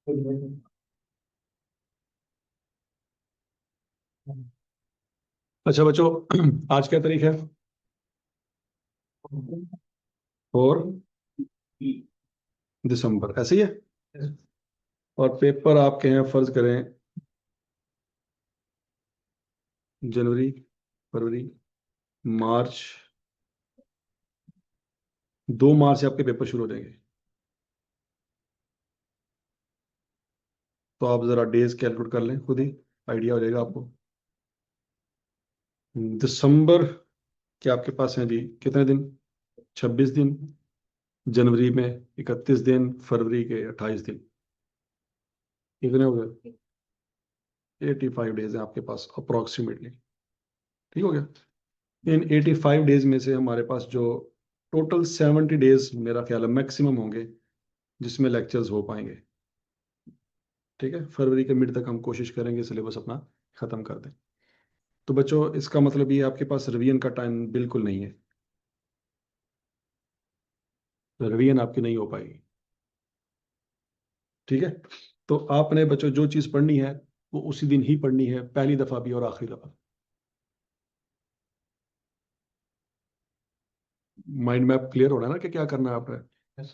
अच्छा बच्चों, आज क्या तारीख है? और दिसंबर, ऐसे ही है। और पेपर आपके हैं, फर्ज करें जनवरी, फरवरी, मार्च। 2 मार्च से आपके पेपर शुरू हो जाएंगे। तो आप जरा डेज कैलकुलेट कर लें, खुद ही आइडिया हो जाएगा आपको। दिसंबर के आपके पास हैं जी कितने दिन? 26 दिन। जनवरी में 31 दिन, फरवरी के 28 दिन। कितने हो गए? 85 डेज हैं आपके पास अप्रोक्सीमेटली। ठीक हो गया। इन 85 डेज में से हमारे पास जो टोटल 70 डेज मेरा ख्याल है मैक्सिमम होंगे जिसमें लेक्चर्स हो पाएंगे। ठीक है, फरवरी के मिड तक हम कोशिश करेंगे सिलेबस अपना खत्म कर दें। तो बच्चों, इसका मतलब ये आपके पास रिवीजन का टाइम बिल्कुल नहीं है। रिवीजन आपकी नहीं हो पाएगी। ठीक है। तो आपने बच्चों जो चीज़ पढ़नी है वो उसी दिन ही पढ़नी है, पहली दफ़ा भी और आखिरी दफ़ा। माइंड मैप क्लियर हो रहा है ना कि क्या करना है आपने? Yes.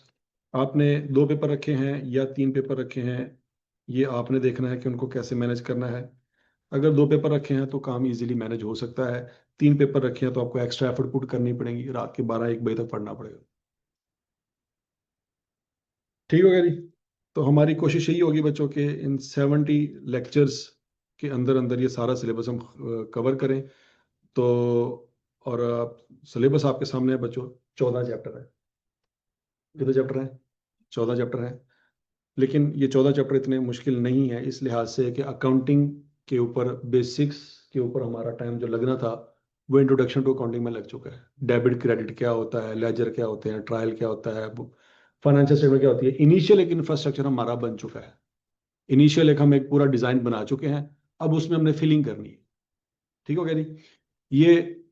आपने 2 पेपर रखे हैं या 3 पेपर रखे हैं, ये आपने देखना है कि उनको कैसे मैनेज करना है। अगर 2 पेपर रखे हैं तो काम इजीली मैनेज हो सकता है। 3 पेपर रखे हैं तो आपको एक्स्ट्रा एफर्ट पुट करनी पड़ेगी, रात के 12-1 बजे तक पढ़ना पड़ेगा। ठीक हो गया जी। तो हमारी कोशिश यही होगी बच्चों के इन 70 लेक्चर्स के अंदर अंदर ये सारा सिलेबस हम कवर करें। तो और सिलेबस आपके सामने है बच्चों। 14 चैप्टर है। कितने चैप्टर हैं? 14 चैप्टर हैं। लेकिन ये 14 चैप्टर इतने मुश्किल नहीं है इस लिहाज से कि अकाउंटिंग के ऊपर, बेसिक्स के ऊपर हमारा टाइम जो लगना था वो इंट्रोडक्शन टू अकाउंटिंग में लग चुका है। डेबिट क्रेडिट क्या होता है, लेजर क्या होते हैं, ट्रायल क्या होता है, फाइनेंशियल स्टेटमेंट क्या होती है। इनिशियल एक इंफ्रास्ट्रक्चर हमारा बन चुका है। इनिशियल एक हम एक पूरा डिजाइन बना चुके हैं। अब उसमें हमने फिलिंग करनी है। ठीक हो गया जी। ये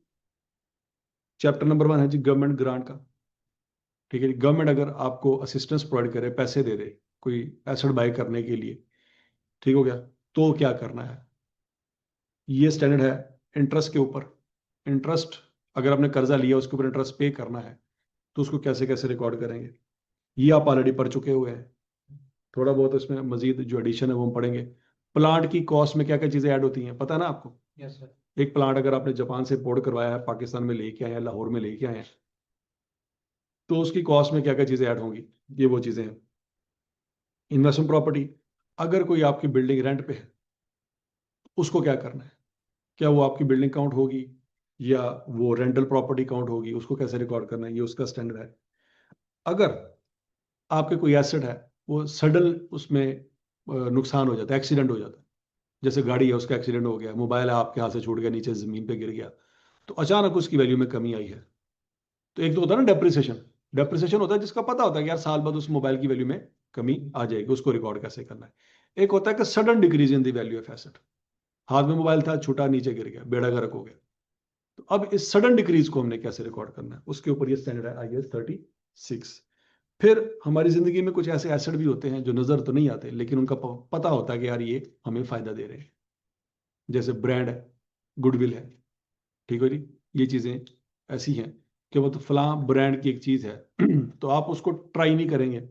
चैप्टर नंबर 1 है जी, गवर्नमेंट ग्रांट का। ठीक है जी। गवर्नमेंट अगर आपको असिस्टेंस प्रोवाइड करे, पैसे दे दे कोई एसेट बाय करने के लिए, ठीक हो गया, तो क्या करना है? ये स्टैंडर्ड है इंटरेस्ट के ऊपर। इंटरेस्ट, अगर आपने कर्जा लिया उसके ऊपर इंटरेस्ट पे करना है तो उसको कैसे कैसे रिकॉर्ड करेंगे, ये आप ऑलरेडी पढ़ चुके हुए हैं। थोड़ा बहुत इसमें मजीद जो एडिशन है वो हम पढ़ेंगे। प्लांट की कॉस्ट में क्या क्या चीजें ऐड होती हैं पता है ना आपको? Yes sir. एक प्लांट अगर आपने जापान से इम्पोर्ट करवाया है, पाकिस्तान में लेके आए हैं, लाहौर में लेके आए हैं, तो उसकी कॉस्ट में क्या क्या चीजें ऐड होंगी, ये वो चीजें हैं। इन्वेस्टमेंट प्रॉपर्टी, अगर कोई आपकी बिल्डिंग रेंट पे है उसको क्या करना है? क्या वो आपकी बिल्डिंग काउंट होगी या वो रेंटल प्रॉपर्टी काउंट होगी, उसको कैसे रिकॉर्ड करना है, ये उसका स्टैंडर्ड है। अगर आपके कोई एसेट है, वो सडन उसमें नुकसान हो जाता है, एक्सीडेंट हो जाता है, जैसे गाड़ी है उसका एक्सीडेंट हो गया, मोबाइल है आपके हाथ से छूट गया, नीचे जमीन पे गिर गया, तो अचानक उसकी वैल्यू में कमी आई है। तो एक तो होता है ना डेप्रिसिएशन। डेप्रिसिएशन होता है जिसका पता होता है कि यार साल बाद उस मोबाइल की वैल्यू में कमी आ जाएगी, उसको रिकॉर्ड कैसे करना है। एक होता है कि sudden decrease in the value of asset. हाथ में मोबाइल था, छूटा, नीचे गिर गया, बेड़ा गर्क हो गया। तो अब इस सडन डिक्रीज को हमने कैसे रिकॉर्ड करना है, उसके ऊपर ये स्टैंडर्ड है IS 36। फिर हमारी जिंदगी में कुछ ऐसे एसेट भी होते हैं जो नजर तो नहीं आते लेकिन उनका पता होता है कि यार ये हमें फायदा दे रहे हैं। जैसे ब्रांड है, गुडविल है। ठीक है जी। ये चीजें ऐसी हैं कि वो तो फलां ब्रांड की एक चीज है तो आप उसको ट्राई नहीं करेंगे।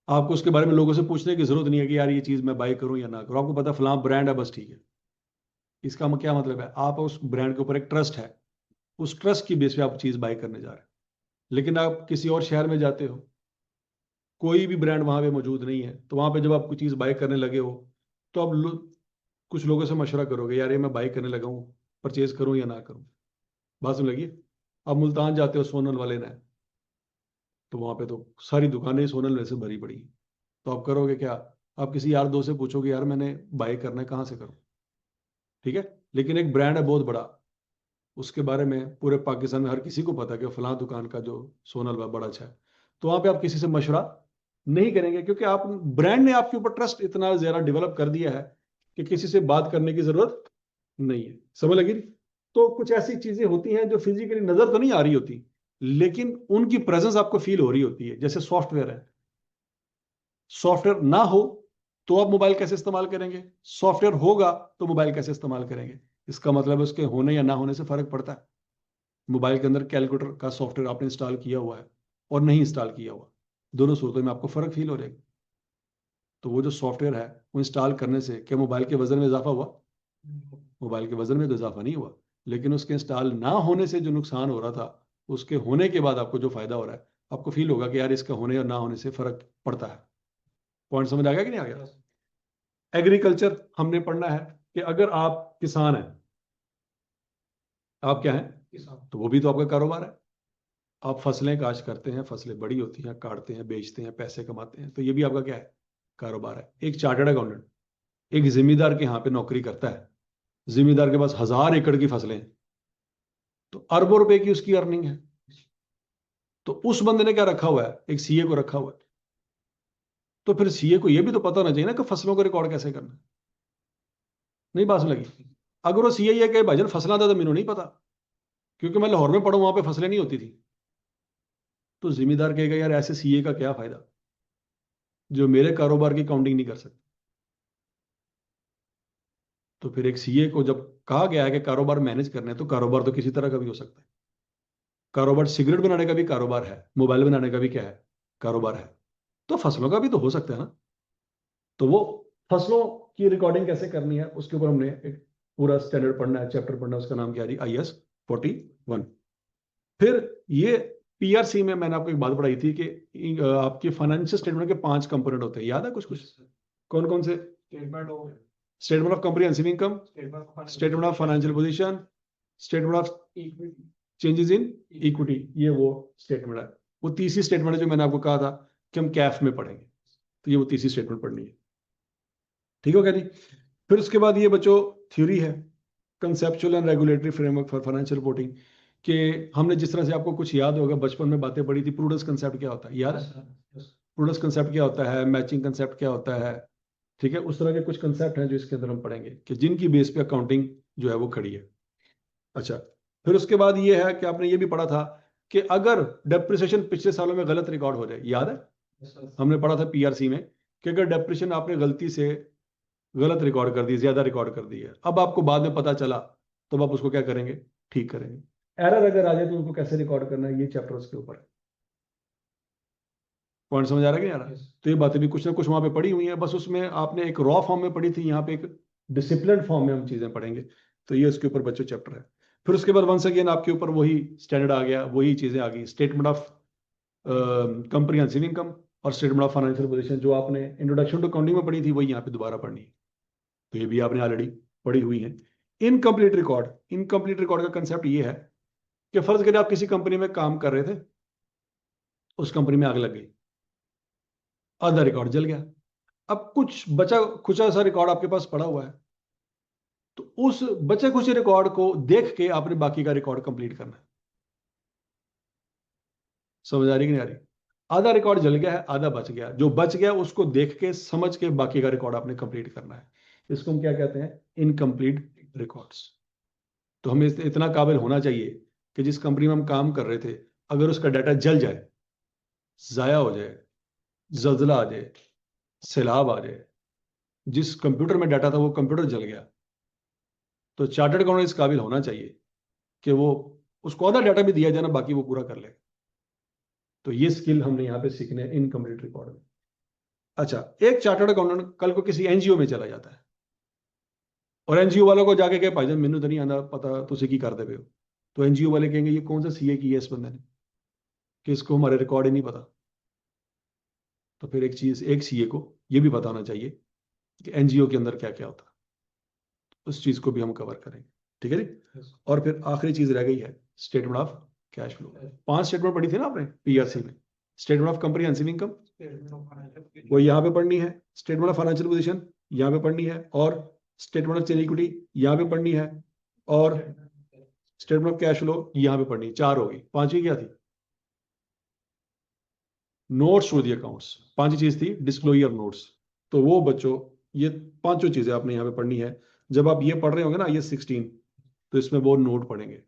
आपको उसके बारे में लोगों से पूछने की जरूरत नहीं है कि यार ये चीज मैं बाय करूं या ना करूं, आपको पता फलां ब्रांड है, बस ठीक है। इसका क्या मतलब है? आप उस ब्रांड के ऊपर एक ट्रस्ट है, उस ट्रस्ट की बेस पे आप चीज बाय करने जा रहे हैं। लेकिन आप किसी और शहर में जाते हो, कोई भी ब्रांड वहां पे मौजूद नहीं है, तो वहां पे जब आप कोई चीज बाय करने लगे हो तो अब कुछ लोगों से मशवरा करोगे, यार ये मैं बाय करने लगा हूँ, परचेज करूं या ना करूं। बात समझ लगी? अब मुल्तान जाते हो सोनल वाले ने, तो वहां पे तो सारी दुकानें सोनल वैसे भरी पड़ी हैं। तो आप करोगे क्या? आप किसी यार दोस्त से पूछोगे, यार मैंने बाय करना है, कहाँ से करूं? ठीक है। लेकिन एक ब्रांड है बहुत बड़ा, उसके बारे में पूरे पाकिस्तान में हर किसी को पता है कि फलां दुकान का जो सोनल बड़ा अच्छा है। तो वहां पे आप किसी से मशवरा नहीं करेंगे क्योंकि आप, ब्रांड ने आपके ऊपर ट्रस्ट इतना ज्यादा डेवलप कर दिया है कि किसी से बात करने की जरूरत नहीं है। समझ लगी? तो कुछ ऐसी चीजें होती हैं जो फिजिकली नजर तो नहीं आ रही होती लेकिन उनकी प्रेजेंस आपको फील हो रही होती है, जैसे सॉफ्टवेयर है। सॉफ्टवेयर ना हो तो आप मोबाइल कैसे इस्तेमाल करेंगे, सॉफ्टवेयर होगा तो मोबाइल कैसे इस्तेमाल करेंगे। इसका मतलब है उसके होने या ना होने से फर्क पड़ता है। मोबाइल के अंदर कैलकुलेटर का सॉफ्टवेयर आपने इंस्टॉल किया हुआ है और नहीं इंस्टॉल किया हुआ, दोनों सूरतों में आपको फर्क फील हो जाएगा। तो वो जो सॉफ्टवेयर है वो इंस्टॉल करने से क्या मोबाइल के वजन में इजाफा हुआ? मोबाइल के वजन में तो इजाफा नहीं हुआ, लेकिन उसके इंस्टॉल ना होने से जो नुकसान हो रहा था, उसके होने के बाद आपको जो फायदा हो रहा है, आपको फील होगा कि यार इसका होने और ना होने से फर्क पड़ता है। पॉइंट समझ आ गया कि नहीं आ गया? एग्रीकल्चर हमने पढ़ना है कि अगर आप किसान हैं, आप क्या हैं? किसान। तो वो भी तो आपका कारोबार है। आप फसलें काश्त करते हैं, फसलें बड़ी होती हैं, काटते हैं, बेचते हैं, पैसे कमाते हैं, तो ये भी आपका क्या है? कारोबार है। एक चार्टर्ड अकाउंटेंट एक जिम्मेदार के यहाँ पे नौकरी करता है, जिम्मेदार के पास 1000 एकड़ की फसलें हैं, तो अरबों रुपए की उसकी अर्निंग है। तो उस बंदे ने क्या रखा हुआ है? एक सीए को रखा हुआ है। तो फिर सीए को यह भी तो पता होना चाहिए ना कि फसलों को रिकॉर्ड कैसे करना है। नहीं बात लगी? अगर वो सीए ये कहे भाईजान फसलें था तो मैंने नहीं पता, क्योंकि मैं लाहौर में पढ़ा वहां पे फसलें नहीं होती थी, तो जिम्मेदार कहेगा यार ऐसे सीए का क्या फायदा जो मेरे कारोबार की काउंटिंग नहीं कर सकता। तो फिर एक सीए को जब कहा गया है कि कारोबार मैनेज करना है, तो कारोबार तो किसी तरह का भी हो सकता है। कारोबार सिगरेट बनाने का भी कारोबार है, मोबाइल बनाने का भी क्या है? कारोबार है। तो फसलों का भी तो हो सकता है ना। तो वो फसलों की रिकॉर्डिंग कैसे करनी है उसके ऊपर हमने एक पूरा स्टैंडर्ड पढ़ना है, चैप्टर पढ़ना है, उसका नाम क्या है? IS 41। फिर ये पीआरसी में मैंने आपको एक बात पढ़ाई थी कि आपके फाइनेंशियल स्टेटमेंट के 5 कंपोनेंट होते हैं, याद है कुछ कुछ? कौन कौन से? Statement of comprehensive income, statement of financial position, statement of changes in equity, ये वो स्टेटमेंट है। वो तीसरी स्टेटमेंट है जो मैंने आपको कहा था कि हम कैफ में पढ़ेंगे, तो ये वो तीसरी स्टेटमेंट पढ़नी है। ठीक हो गया जी? फिर उसके बाद ये बच्चों थ्योरी है, conceptual and regulatory framework for financial reporting, कि हमने जिस तरह से आपको कुछ याद होगा बचपन में बातें पढ़ी थी, प्रूडेंस कंसेप्ट क्या होता है, याद है? प्रूडेंस कंसेप्ट क्या होता है, मैचिंग कंसेप्ट क्या होता है, ठीक है? उस तरह के कुछ कंसेप्ट हैं जो इसके अंदर हम पढ़ेंगे कि जिनकी बेस पे अकाउंटिंग जो है वो खड़ी है। अच्छा, फिर उसके बाद ये है कि आपने ये भी पढ़ा था कि अगर डेप्रिसिएशन पिछले सालों में गलत रिकॉर्ड हो जाए, याद है? हमने पढ़ा था पीआरसी में कि अगर डेप्रिसिएशन आपने गलती से गलत रिकॉर्ड कर दी, ज्यादा रिकॉर्ड कर दी है, अब आपको बाद में पता चला, तो आप उसको क्या करेंगे? ठीक करेंगे। एरर अगर आ जाए तो उनको कैसे रिकॉर्ड करना है, ये चैप्टर उसके ऊपर है। पॉइंट समझ आ रहा है कि नहीं आ रहा? तो ये बातें भी कुछ ना कुछ वहां पे पढ़ी हुई हैं, बस उसमें आपने एक रॉ फॉर्म में पढ़ी थी, यहाँ पे एक डिसिप्लिन फॉर्म में हम चीजें पढ़ेंगे। तो ये उसके ऊपर बच्चों चैप्टर है। फिर उसके बाद वंस अगेन आपके ऊपर वही स्टैंडर्ड आ गया, वही चीजें आ गई, स्टेटमेंट ऑफ कंप्रिहेंसिव इनकम और स्टेटमेंट ऑफ फाइनेंशियल पोजीशन, जो आपने इंट्रोडक्शन टू अकाउंटिंग में पढ़ी थी वही यहाँ पे दोबारा पढ़नी है। तो ये भी आपने ऑलरेडी पढ़ी हुई है। इनकम्प्लीट रिकॉर्ड, इनकम्प्लीट रिकॉर्ड का कंसेप्ट ये है कि फर्ज करिए आप किसी कंपनी में काम कर रहे थे, उस कंपनी में आग लग गई, आधा रिकॉर्ड जल गया, अब कुछ बचा खुचा सा रिकॉर्ड आपके पास पड़ा हुआ है, तो उस बचे खुचे रिकॉर्ड को देख के आपने बाकी का रिकॉर्ड कंप्लीट करना है। समझ आ रही कि नहीं आ रही? आधा रिकॉर्ड जल गया है, आधा बच गया, जो बच गया उसको देख के समझ के बाकी का रिकॉर्ड आपने कंप्लीट करना है। इसको हम क्या कहते हैं? Incomplete records. तो हमें इतना काबिल होना चाहिए कि जिस कंपनी में हम काम कर रहे थे, अगर उसका डाटा जल जाए, जाया हो जाए, जल्जला आ जाए, सैलाब आ जाए, जिस कंप्यूटर में डाटा था वो कंप्यूटर जल गया, तो चार्टर्ड अकाउंटेंट इस काबिल होना चाहिए कि वो उसको आधा डाटा भी दिया जाए ना, बाकी वो पूरा कर ले। तो ये स्किल हमने यहाँ पे सीखने इनकम्प्लीट रिकॉर्ड में। अच्छा, एक चार्टर्ड अकाउंटेंट कल को किसी एनजीओ में चला जाता है और एनजीओ वालों को जाके कहे भाईजान मैनू तो नहीं आना पता तुझे की करते पे हो, तो एनजीओ वाले कहेंगे ये कौन सा सीए की है इस बंदे ने कि इसको हमारे रिकॉर्ड ही नहीं पता। तो फिर एक चीज, एक सीए को ये भी बताना चाहिए कि एनजीओ के अंदर क्या क्या होता है, उस चीज को भी हम कवर करेंगे। ठीक है जी? और फिर आखिरी चीज रह गई है statement of cash flow. 5 statement पढ़ी थी ना आपने पीआरसी में। स्टेटमेंट ऑफ कंप्रिहेंसिव इनकम वो यहाँ पे पढ़नी है, स्टेटमेंट ऑफ फाइनेंशियल पोजीशन यहाँ पे पढ़नी है, और स्टेटमेंट ऑफ चेंज इक्विटी यहाँ पे पढ़नी है, और स्टेटमेंट ऑफ कैश फ्लो यहाँ पे पढ़नी है। 4 होगी, 5वीं क्या थी? Notes to the accounts. 5वीं चीज थी डिस्क्लोजर नोट्स। तो वो बच्चों ये 5 चीजें आपने यहाँ पे पढ़नी है। जब आप ये पढ़ रहे होंगे ना IS 16, तो इसमें वो नोट पढ़ेंगे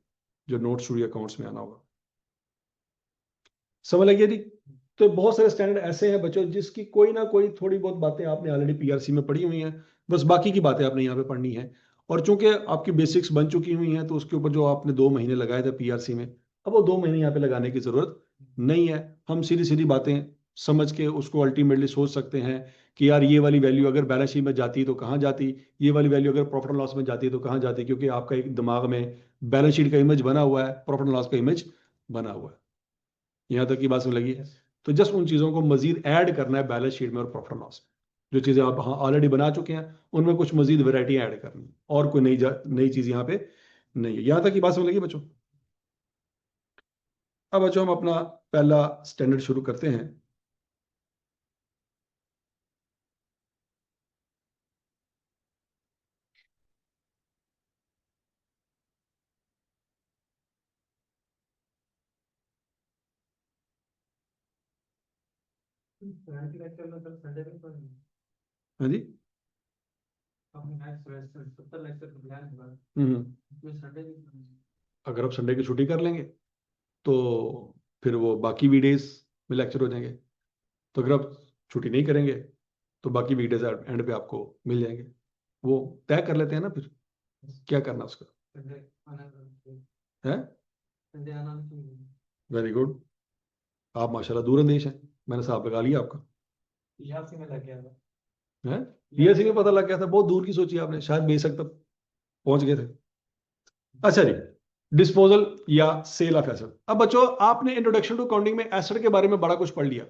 जो नोट्स टू दी अकाउंट्स में आना होगा। समझ लगी जी? तो बहुत सारे स्टैंडर्ड ऐसे हैं बच्चों जिसकी कोई ना कोई थोड़ी बहुत बातें आपने ऑलरेडी पीआरसी में पढ़ी हुई हैं, बस बाकी की बातें आपने यहाँ पे पढ़नी है। और चूंकि आपकी बेसिक्स बन चुकी हुई हैं तो उसके ऊपर जो आपने 2 महीने लगाए थे पीआरसी में, अब वो 2 महीने यहाँ पे लगाने की जरूरत नहीं है। हम सीधी सीधी बातें समझ के उसको अल्टीमेटली सोच सकते हैं कि यार ये वाली वैल्यू अगर बैलेंस शीट में जाती तो कहाँ जाती, ये वाली वैल्यू अगर प्रॉफिट एंड लॉस में जाती तो कहाँ जाती, क्योंकि आपका एक दिमाग में बैलेंस शीट का इमेज बना हुआ है, प्रॉफिट एंड लॉस का इमेज बना हुआ है। यहाँ तक की बात समझ लगी। तो जस्ट उन चीज़ों को मजीद ऐड करना है बैलेंस शीट में और प्रॉफिट एंड लॉस में। जो चीज़ें आप हाँ ऑलरेडी बना चुके हैं उनमें कुछ मजीद वैरायटी ऐड करनी है, और कोई नई चीज़ यहाँ पे नहीं है। यहाँ तक की बात समझ लगी बच्चों। अब बच्चों हम अपना पहला स्टैंडर्ड शुरू करते हैं। हाँ जी। अगर आप संडे की छुट्टी कर लेंगे तो फिर वो बाकी वीकडेज में लेक्चर हो जाएंगे। तो अगर आप छुट्टी नहीं करेंगे तो बाकी वीकडेज एंड पे आपको मिल जाएंगे। वो तय कर लेते हैं ना फिर क्या करना उसका है। Very good. आप माशाल्लाह दूरंदेश हैं, मैंने साहब लगा लिया आपका। है पीएससी में पता लग गया था, बहुत दूर की सोची आपने, शायद बेशक तक पहुंच गए थे। अच्छा जी, डिस्पोजल या सेल ऑफ एसेट। अब बच्चों आपने इंट्रोडक्शन टू अकाउंटिंग में एसेट के बारे में बड़ा कुछ पढ़ लिया,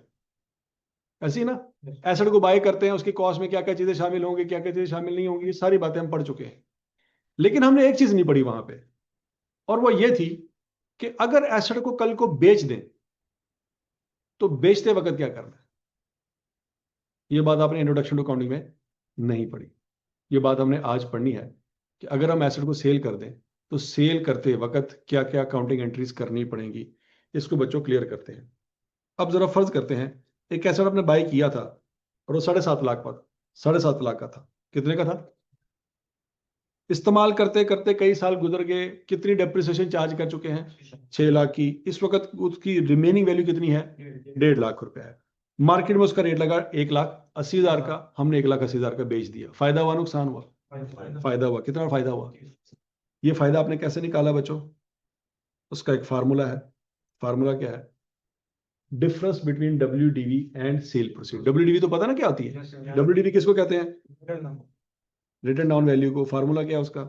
ऐसी ही ना। एसेट को बाय करते हैं, उसकी कॉस्ट में क्या क्या चीजें शामिल होंगी, क्या क्या चीजें शामिल नहीं होंगी, ये सारी बातें हम पढ़ चुके हैं। लेकिन हमने एक चीज नहीं पढ़ी वहां पे, और वो ये थी कि अगर एसेट को कल को बेच दें तो बेचते वक्त क्या करना है। ये बात आपने इंट्रोडक्शन टू अकाउंटिंग में नहीं पढ़ी। ये बात हमने आज पढ़नी है कि अगर हम एसेट को सेल कर दें तो सेल करते वक्त क्या क्या अकाउंटिंग एंट्रीज करनी पड़ेंगी। इसको बच्चों क्लियर करते हैं। अब जरा फर्ज करते हैं एक एसेट आपने बाय किया था और वो 7.5 लाख का, 7.5 लाख का था। कितने का था? इस्तेमाल करते करते कई साल गुजर गए, कितनी डेप्रिसिएशन चार्ज कर चुके हैं? 6 लाख की। इस वक्त उसकी रिमेनिंग वैल्यू कितनी है? 1.5 लाख रुपए है। मार्केट में उसका रेट लगा 1,80,000 का, हमने 1,80,000 का बेच दिया। फायदा हुआ नुकसान हुआ? फायदा हुआ। कितना फायदा हुआ? ये फायदा आपने कैसे निकाला बच्चों? उसका एक फार्मूला है। फार्मूला क्या है? Difference between WDV and cell proceed. WDV तो पता ना क्या होती है? WDV किसको कहते हैं? रिटन डाउन वैल्यू को। फार्मूला क्या है उसका?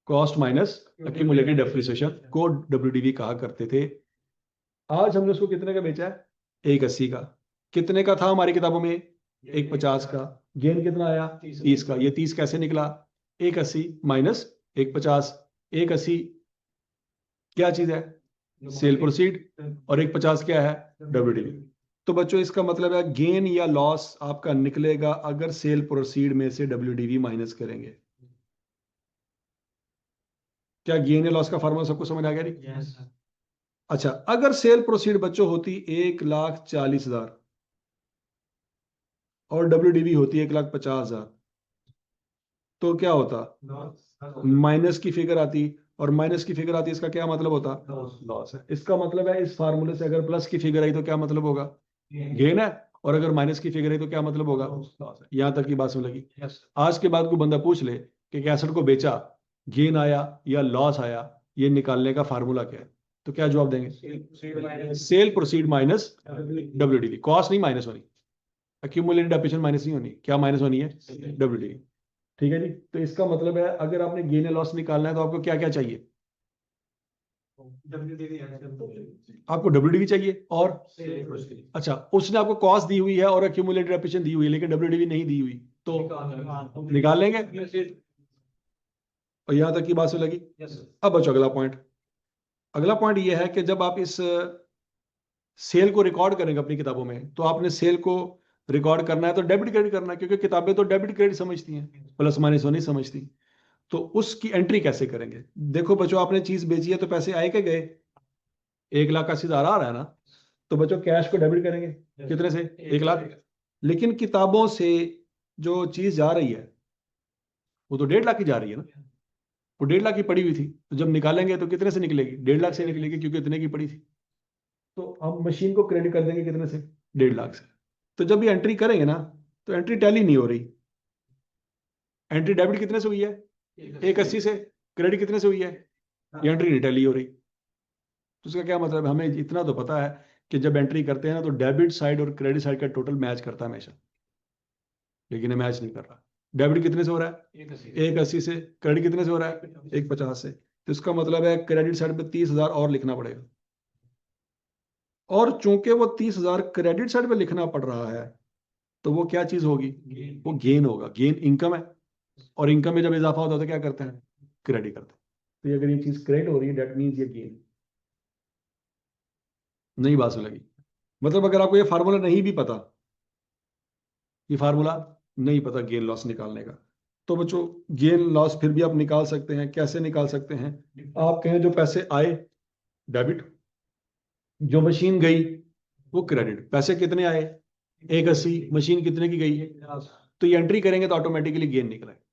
कॉस्ट माइनस एक्यूमुलेटेड डेप्रिसिएशन को WDV कहा करते थे। आज हमने उसको कितने का बेचा है? 1,80 का। कितने का था हमारी किताबों में? 1,50 का। गेन कितना आया? 30 का। ये 30 कैसे निकला? 1,80 माइनस 1,50। 1,80 क्या चीज है? Cell proceed. और 1,50 क्या है? WDV। तो बच्चों इसका मतलब है गेन या लॉस आपका निकलेगा अगर सेल प्रोसीड में से WDV माइनस करेंगे। क्या गेन या लॉस का फार्मूला सबको समझ आ गया? नहीं? अच्छा, अगर सेल प्रोसीड बच्चों होती 1,40,000 और WDV होती 1,50,000 तो क्या होता? माइनस की फिगर आती। और माइनस की फिगर आती, इसका क्या मतलब होता? लॉस है। इसका मतलब है इस फार्मूले से अगर प्लस की फिगर आई तो क्या मतलब होगा? गेन है। और अगर माइनस की फिगर आई तो क्या मतलब होगा? लॉस है। यहां तक की बात समझ लगी। आज के बाद कोई बंदा पूछ ले कि एसेट को बेचा, गेन आया या लॉस आया, ये निकालने का फार्मूला क्या है, तो क्या जवाब देंगे? Cell proceed minus WDV। Cost नहीं माइनस होनी, एक्यूमुलेटेड डेप्रिसिएशन माइनस नहीं होनी। क्या माइनस होनी है? WDV। ठीक है जी। तो इसका मतलब है अगर आपने गेन या लॉस निकालना है तो आपको क्या क्या चाहिए? आपको WDV चाहिए और अच्छा उसने आपको कॉस्ट दी हुई है और एक्यूमुलेटेड डेप्रिसिएशन दी हुई है, लेकिन WDV नहीं दी हुई, तो निकाल लेंगे। और यहां तक की बात से लगी। अब बच्चों अगला पॉइंट। अगला पॉइंट ये है कि जब आप इस सेल को रिकॉर्ड करेंगे अपनी किताबों में तो आपने सेल को रिकॉर्ड करना है तो डेबिट क्रेडिट करना है, क्योंकि किताबें तो डेबिट क्रेडिट समझती हैं, प्लस माइनस वो नहीं समझती। तो उसकी एंट्री कैसे करेंगे? देखो बच्चों आपने चीज बेची है तो पैसे आए के गए? 1,80,000 आ रहा है ना। तो बच्चों कैश को डेबिट करेंगे कितने से? 1,00,000। लेकिन किताबों से जो चीज जा रही है वो तो 1.5 लाख की जा रही है ना। वो 1.5 लाख की पड़ी हुई थी, तो जब निकालेंगे तो कितने से निकलेगी? 1.5 लाख से निकलेगी, क्योंकि इतने की पड़ी थी। तो हम मशीन को क्रेडिट कर देंगे कितने से, 1.5 लाख से। तो जब ये एंट्री करेंगे ना तो एंट्री टैली नहीं हो रही। एंट्री डेबिट कितने से हुई है, 180 से। क्रेडिट कितने से हुई है, ये एंट्री नहीं टैली हो रही। तो उसका क्या मतलब है, हमें इतना तो पता है कि जब एंट्री करते हैं ना तो डेबिट साइड और क्रेडिट साइड का टोटल मैच करता है हमेशा, लेकिन ये मैच नहीं कर रहा। डेबिट कितने से हो रहा है, 180 से। क्रेडिट कितने से हो रहा है, 150 से। तो इसका मतलब है क्रेडिट साइड पे 30,000 और लिखना पड़ेगा। और चूंकि वो 30,000 क्रेडिट साइड पे लिखना पड़ रहा है, तो वो क्या चीज होगी, वो गेन होगा। गेन इनकम है, और इनकम में जब इजाफा होता है तो क्या करते हैं, क्रेडिट करते हैं। तो ये अगर ये चीज क्रेडिट हो रही है दैट मीन्स ये गेन। नई बात लगी। मतलब अगर आपको ये फार्मूला नहीं भी पता, ये फार्मूला नहीं पता गेन लॉस निकालने का, तो बच्चों गेन लॉस फिर भी आप निकाल सकते हैं। कैसे निकाल सकते हैं, आप कहें जो पैसे आए डेबिट, जो मशीन गई वो क्रेडिट। पैसे कितने आए, 180। मशीन कितने की गई, तो ये एंट्री करेंगे तो ऑटोमेटिकली गेन निकला है।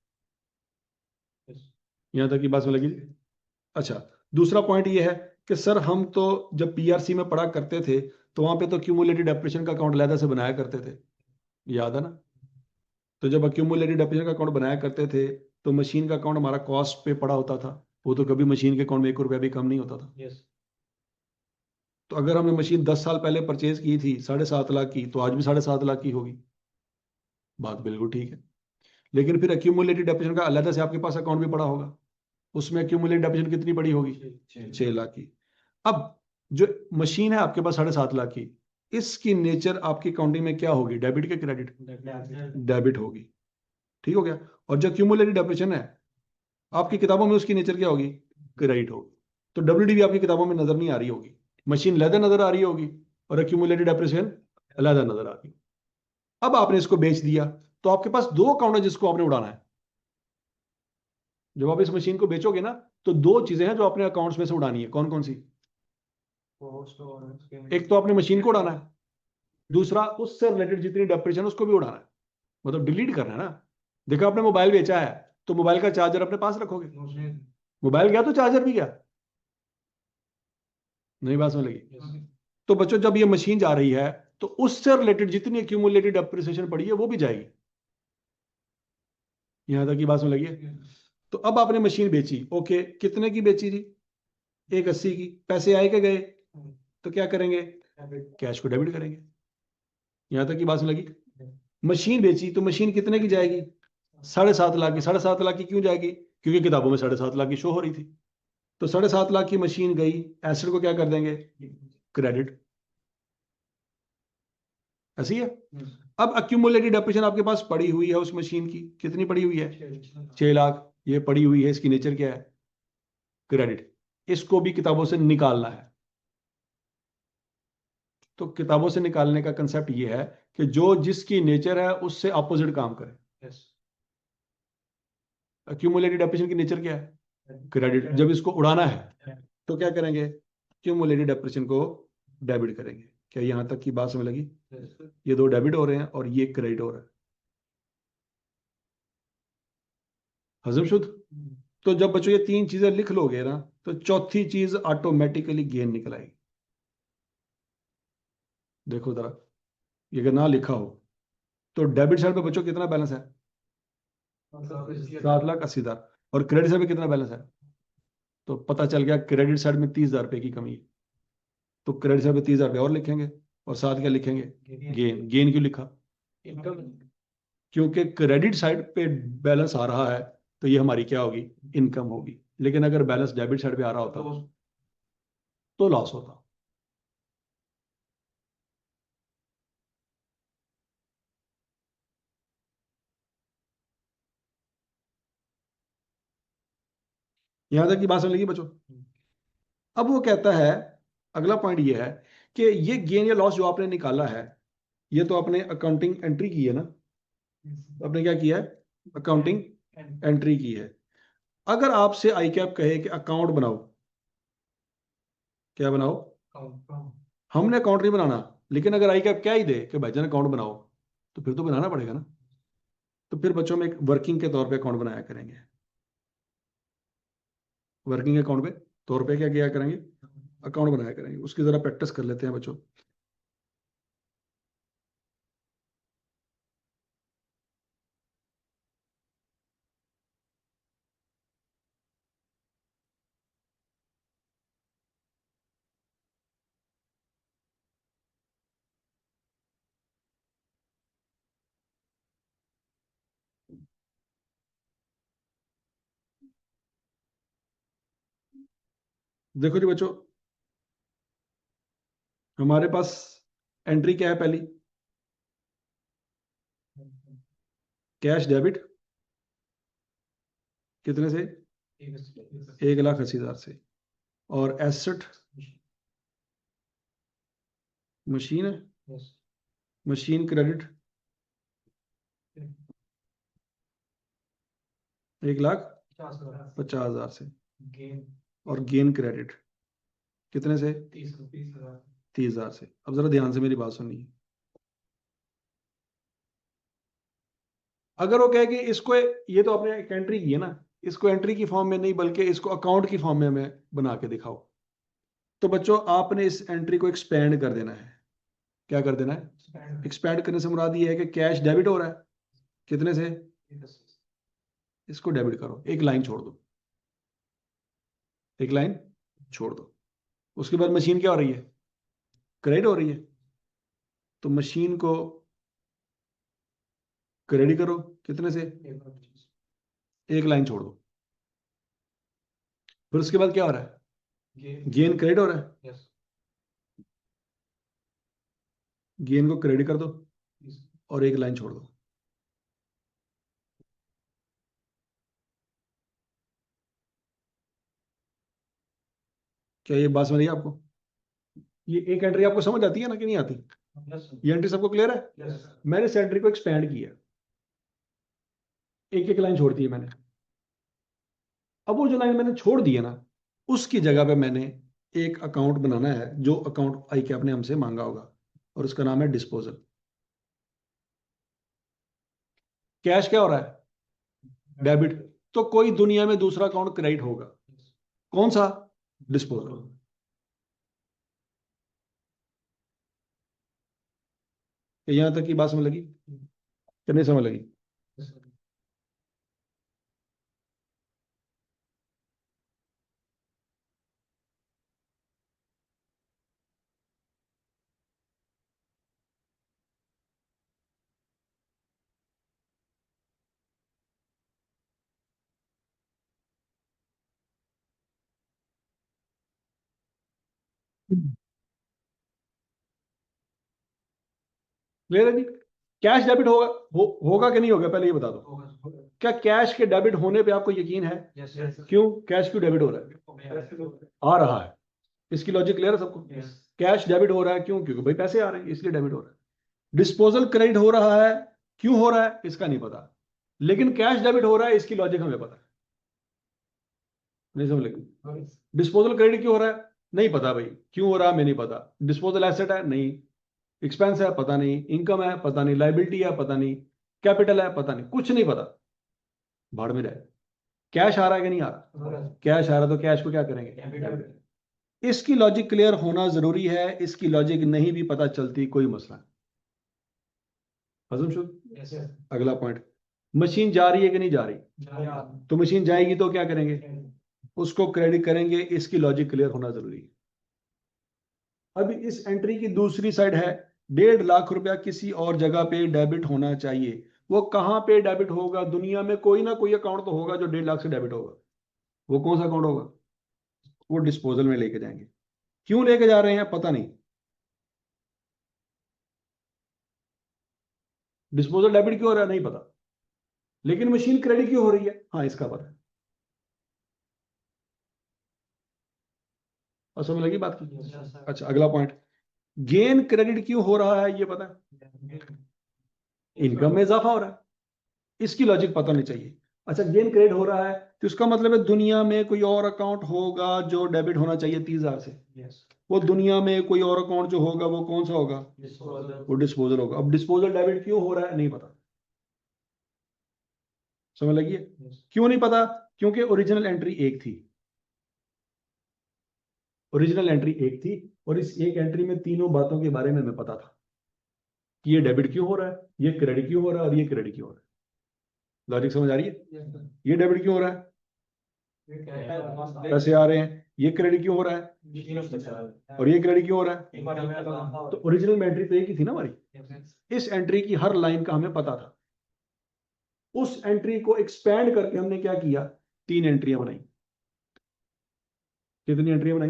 यहां तक की बात में लगी। अच्छा, दूसरा पॉइंट ये है कि सर हम तो जब पीआरसी में पढ़ा करते थे तो वहां पे तो क्यूमुलेटेड डेप्रिसिएशन का अकाउंट अलग से बनाया करते थे, याद है ना। तो जब अक्यूमुलेटेड डेप्रिसिएशन का अकाउंट बनाया करते थे तो मशीन का अकाउंट हमारा कॉस्ट पे पड़ा होता था। वो तो कभी मशीन के अकाउंट में 1 रुपया भी कम नहीं होता था। तो अगर हमने मशीन 10 साल पहले परचेज की थी 7.5 लाख की, तो आज भी 7.5 लाख की होगी। बात बिल्कुल ठीक है। लेकिन फिर अक्यूमुलेटेड डेप्रिसिएशन का अलग से आपके पास अकाउंट भी पड़ा होगा, उसमें अक्यूमुलेटेड डेप्रिसिएशन कितनी पड़ी होगी, 6 लाख की। अब जो मशीन है आपके पास 7.5 लाख की, इसकी नेचर आपकी अकाउंटिंग में क्या होगी, डेबिट के क्रेडिट, डेबिट होगी। ठीक हो गया। और जो क्यूमुलेटेड डेप्रिसिएशन है आपकी किताबों में उसकी नेचर क्या होगी, क्रेडिट होगी। तो डब्ल्यूडीवी आपकी किताबों में नजर नहीं आ रही होगी, मशीन लैदर नजर आ रही होगी, और एक्यूमुलेटेड डेप्रिसिएशन अलग नजर आ रही होगी। अब आपने इसको बेच दिया तो आपके पास दो अकाउंट है जिसको आपने उड़ाना है। जब आप इस मशीन को बेचोगे ना तो दो चीजें हैं जो अपने अकाउंट्स में से उड़ानी है। कौन कौन सी, एक तो आपने मशीन को उड़ाना है, दूसरा उससे रिलेटेड जितनी डेप्रिसिएशन उसको भी उड़ाना है, मतलब डिलीट करना है ना। देखो आपने मोबाइल बेचा है तो मोबाइल का चार्जर अपने पास रखोगे, मोबाइल गया तो चार्जर भी गया। नई बात समझ लगी। तो बच्चों जब ये मशीन जा रही है तो उससे रिलेटेड जितनी एक्यूमुलेटेड डेप्रिसिएशन पड़ी है वो भी जाएगी। यहां तक की बात समझ लगी है। तो अब आपने मशीन बेची, ओके, कितने की बेची जी, 180 की। पैसे आए के गए, तो क्या करेंगे, कैश को डेबिट करेंगे। यहां तक की बात समझ लगी। मशीन बेची तो मशीन कितने की जाएगी, 7.5 लाख की। 7.5 लाख की क्यों जाएगी, क्योंकि किताबों में 7.5 लाख की शो हो रही थी। तो 7.5 लाख की मशीन गई, एसेट को क्या कर देंगे, क्रेडिट। ऐसी है। अब अक्यूमुलेटेड डेप्रिसिएशन आपके पास पड़ी हुई है उस मशीन की, कितनी पड़ी हुई है, 6 लाख। ये पड़ी हुई है, इसकी नेचर क्या है, क्रेडिट। इसको भी किताबों से निकालना है। तो किताबों से निकालने का कंसेप्ट ये है कि जो जिसकी नेचर है उससे अपोजिट काम करे। अक्यूमुलेटेड डेप्रिसिएशन की नेचर क्या है, क्रेडिट। जब इसको उड़ाना है तो क्या करेंगे, अक्यूमुलेटेड डेप्रिसिएशन को डेबिट करेंगे। क्या यहां तक की बात समझ लगी। ये दो डेबिट हो रहे हैं और ये क्रेडिट हो रहा है। हजम शुद्ध। तो जब बच्चों ये तीन चीजें लिख लोगे ना तो चौथी चीज ऑटोमेटिकली गेन निकल आएगी। देखो जरा, ये अगर ना लिखा हो तो डेबिट साइड पे बच्चों कितना बैलेंस है, 7,80,000। और क्रेडिट साइड पे कितना बैलेंस है, तो पता चल गया क्रेडिट साइड में 30,000 रुपए की कमी है। तो क्रेडिट साइड पे 30,000 रुपये और लिखेंगे, और साथ क्या लिखेंगे, गेन। गेन क्यों लिखा, क्योंकि क्रेडिट साइड पे बैलेंस आ रहा है तो ये हमारी क्या होगी, इनकम होगी। लेकिन अगर बैलेंस डेबिट साइड पे आ रहा होता तो लॉस होता। यहां तक की बात समझ लगी बच्चों। अब वो कहता है, अगला पॉइंट ये है कि ये गेन या लॉस जो आपने निकाला है, ये तो आपने अकाउंटिंग एंट्री की है ना। आपने क्या किया है, अकाउंटिंग एंट्री की है। अगर आपसे आई कैप कहे कि अकाउंट बनाओ, क्या बनाओ, हमने अकाउंट नहीं बनाना, लेकिन अगर आई कैप क्या ही दे कि भाईजान अकाउंट बनाओ, तो फिर तो बनाना पड़ेगा ना। तो फिर बच्चों में एक वर्किंग के तौर पे अकाउंट बनाया करेंगे। वर्किंग अकाउंट पे तौर पे क्या किया करेंगे, अकाउंट बनाया करेंगे, उसकी जरा प्रैक्टिस कर लेते हैं बच्चों। देखो जी बच्चों, हमारे पास एंट्री क्या है पहली? कैश डेबिट कितने से? 1,80,000 से। और एसेट मशीन है, मशीन क्रेडिट 1,50,000 से। और गेन क्रेडिट कितने से? 30,000 से। अब जरा ध्यान से मेरी बात सुनिए। अगर वो कहे कि इसको, ये तो आपने एक एंट्री की है ना, इसको एंट्री की फॉर्म में नहीं बल्कि इसको अकाउंट की फॉर्म में हमें बना के दिखाओ, तो बच्चों आपने इस एंट्री को एक्सपेंड कर देना है। क्या कर देना है? एक्सपेंड करने से मुराद ये है कि कैश डेबिट हो रहा है कितने से? इसको डेबिट करो, एक लाइन छोड़ दो, एक लाइन छोड़ दो। उसके बाद मशीन क्या हो रही है? क्रेडिट हो रही है, तो मशीन को क्रेडिट करो कितने से? एक लाइन छोड़ दो। फिर उसके बाद क्या हो रहा है? गेन क्रेडिट हो रहा है, गेन को क्रेडिट कर दो और एक लाइन छोड़ दो। क्या ये बात समझ आई आपको? ये एक एंट्री आपको समझ आती है ना कि नहीं आती? ये एंट्री सबको क्लियर है? मैंने इस एंट्री को एक्सपेंड किया, एक एक लाइन छोड़ दी है मैंने। अब वो जो लाइन मैंने छोड़ दी है ना, उसकी जगह पे मैंने एक अकाउंट बनाना है, जो अकाउंट आई कैप ने हमसे मांगा होगा, और उसका नाम है डिस्पोजल। कैश क्या हो रहा है? डेबिट। तो कोई दुनिया में दूसरा अकाउंट क्रेडिट होगा, कौन सा? डिस्पोजल। यहां तक की बात समझ लगी कि नहीं समझ लगी? क्लियर है जी? कैश डेबिट होगा, होगा कि नहीं होगा, पहले ये बता दो। क्या कैश के डेबिट होने पे आपको यकीन है? क्यों? कैश क्यों डेबिट हो रहा है? आ रहा है। इसकी लॉजिक क्लियर है सबको? कैश डेबिट हो रहा है क्यों? क्योंकि भाई पैसे आ रहे हैं इसलिए डेबिट हो रहा है। डिस्पोजल क्रेडिट हो रहा है, क्यों हो रहा है इसका नहीं पता, लेकिन कैश डेबिट हो रहा है इसकी लॉजिक हमें पता है। नहीं समझ लगी? डिस्पोजल क्रेडिट क्यों हो रहा है? नहीं पता भाई, क्यों हो रहा है हमें नहीं पता। डिस्पोजल एसेट है? नहीं। एक्सपेंस है? पता नहीं। इनकम है? पता नहीं। लाइबिलिटी है? पता नहीं। कैपिटल है? पता नहीं, कुछ नहीं पता। भाड़ में जाए। कैश आ रहा है कि नहीं आ रहा? कैश आ रहा तो कैश को क्या करेंगे? इसकी लॉजिक क्लियर होना जरूरी है, इसकी लॉजिक नहीं भी पता चलती कोई मसला नहीं। हजम शुद। अगला पॉइंट, मशीन जा रही है कि नहीं जा रही? तो मशीन जाएगी तो क्या करेंगे? उसको क्रेडिट करेंगे, इसकी लॉजिक क्लियर होना जरूरी है। अभी इस एंट्री की दूसरी साइड है, 1,50,000 रुपया किसी और जगह पे डेबिट होना चाहिए। वो कहां पे डेबिट होगा? दुनिया में कोई ना कोई अकाउंट तो होगा जो 1,50,000 से डेबिट होगा। वो कौन सा अकाउंट होगा? वो डिस्पोजल में लेके जाएंगे। क्यों लेके जा रहे हैं पता नहीं। डिस्पोजल डेबिट क्यों हो रहा है नहीं पता, लेकिन मशीन क्रेडिट क्यों हो रही है हाँ इसका पता है। और समझ लगी बात की? अच्छा अगला पॉइंट, गेन क्रेडिट क्यों हो रहा है ये पता है? इनकम में इजाफा हो रहा है, इसकी लॉजिक पता नहीं चाहिए। अच्छा गेन क्रेडिट हो रहा है तो इसका मतलब है दुनिया में कोई और अकाउंट होगा जो डेबिट होना चाहिए 30,000 से। वो दुनिया में कोई और अकाउंट जो होगा वो कौन सा होगा? वो डिस्पोजल होगा। अब डिस्पोजल डेबिट क्यों हो रहा है नहीं पता। समझ लगी है? क्यों नहीं पता? क्योंकि ओरिजिनल एंट्री एक थी, ओरिजिनल एंट्री एक थी और इस एक एंट्री में तीनों बातों के बारे में हमें पता था कि ये डेबिट क्यों हो रहा है, ये क्रेडिट क्यों हो रहा है और ये क्रेडिट क्यों हो रहा है। लॉजिक समझ आ रही है? ये डेबिट क्यों हो रहा है, पैसे आ रहे हैं, ये क्रेडिट क्यों हो रहा है और ये क्रेडिट क्यों हो रहा है। तो ओरिजिनल में एंट्री तो एक ही थी ना हमारी, इस एंट्री की हर लाइन का हमें पता था। उस एंट्री को एक्सपैंड करके हमने क्या किया, 3 एंट्रियां बनाई। कितनी एंट्रियां बनाई,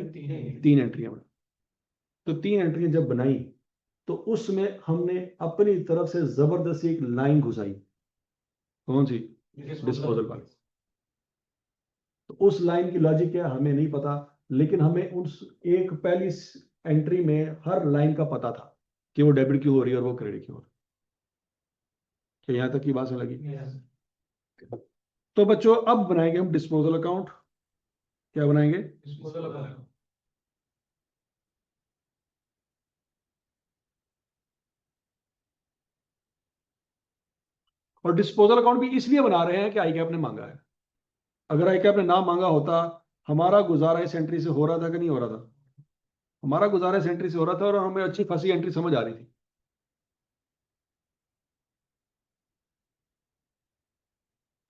3 एंट्रियां बनाई। तो 3 एंट्रियां जब बनाई तो उसमें हमने अपनी तरफ से जबरदस्ती एक लाइन घुसाई। कौन सी, डिस्पोजल वाली। तो उस लाइन की लॉजिक क्या हमें नहीं पता, लेकिन हमें उस एक पहली एंट्री में हर लाइन का पता था कि वो डेबिट क्यों हो रही है और वो क्रेडिट क्यों हो रही है। क्या यहां तक की बात समझ लगी? तो बच्चों अब बनाएंगे हम डिस्पोजल अकाउंट। क्या बनाएंगे, डिस्पोजल अकाउंट। और डिस्पोजल अकाउंट भी इसलिए बना रहे हैं कि आई कैप ने मांगा है। अगर आई कैप ने ना मांगा होता, हमारा गुजारा इस एंट्री से हो रहा था कि नहीं हो रहा था? हमारा गुजारा इस एंट्री से हो रहा था और हमें अच्छी खासी एंट्री समझ आ रही थी।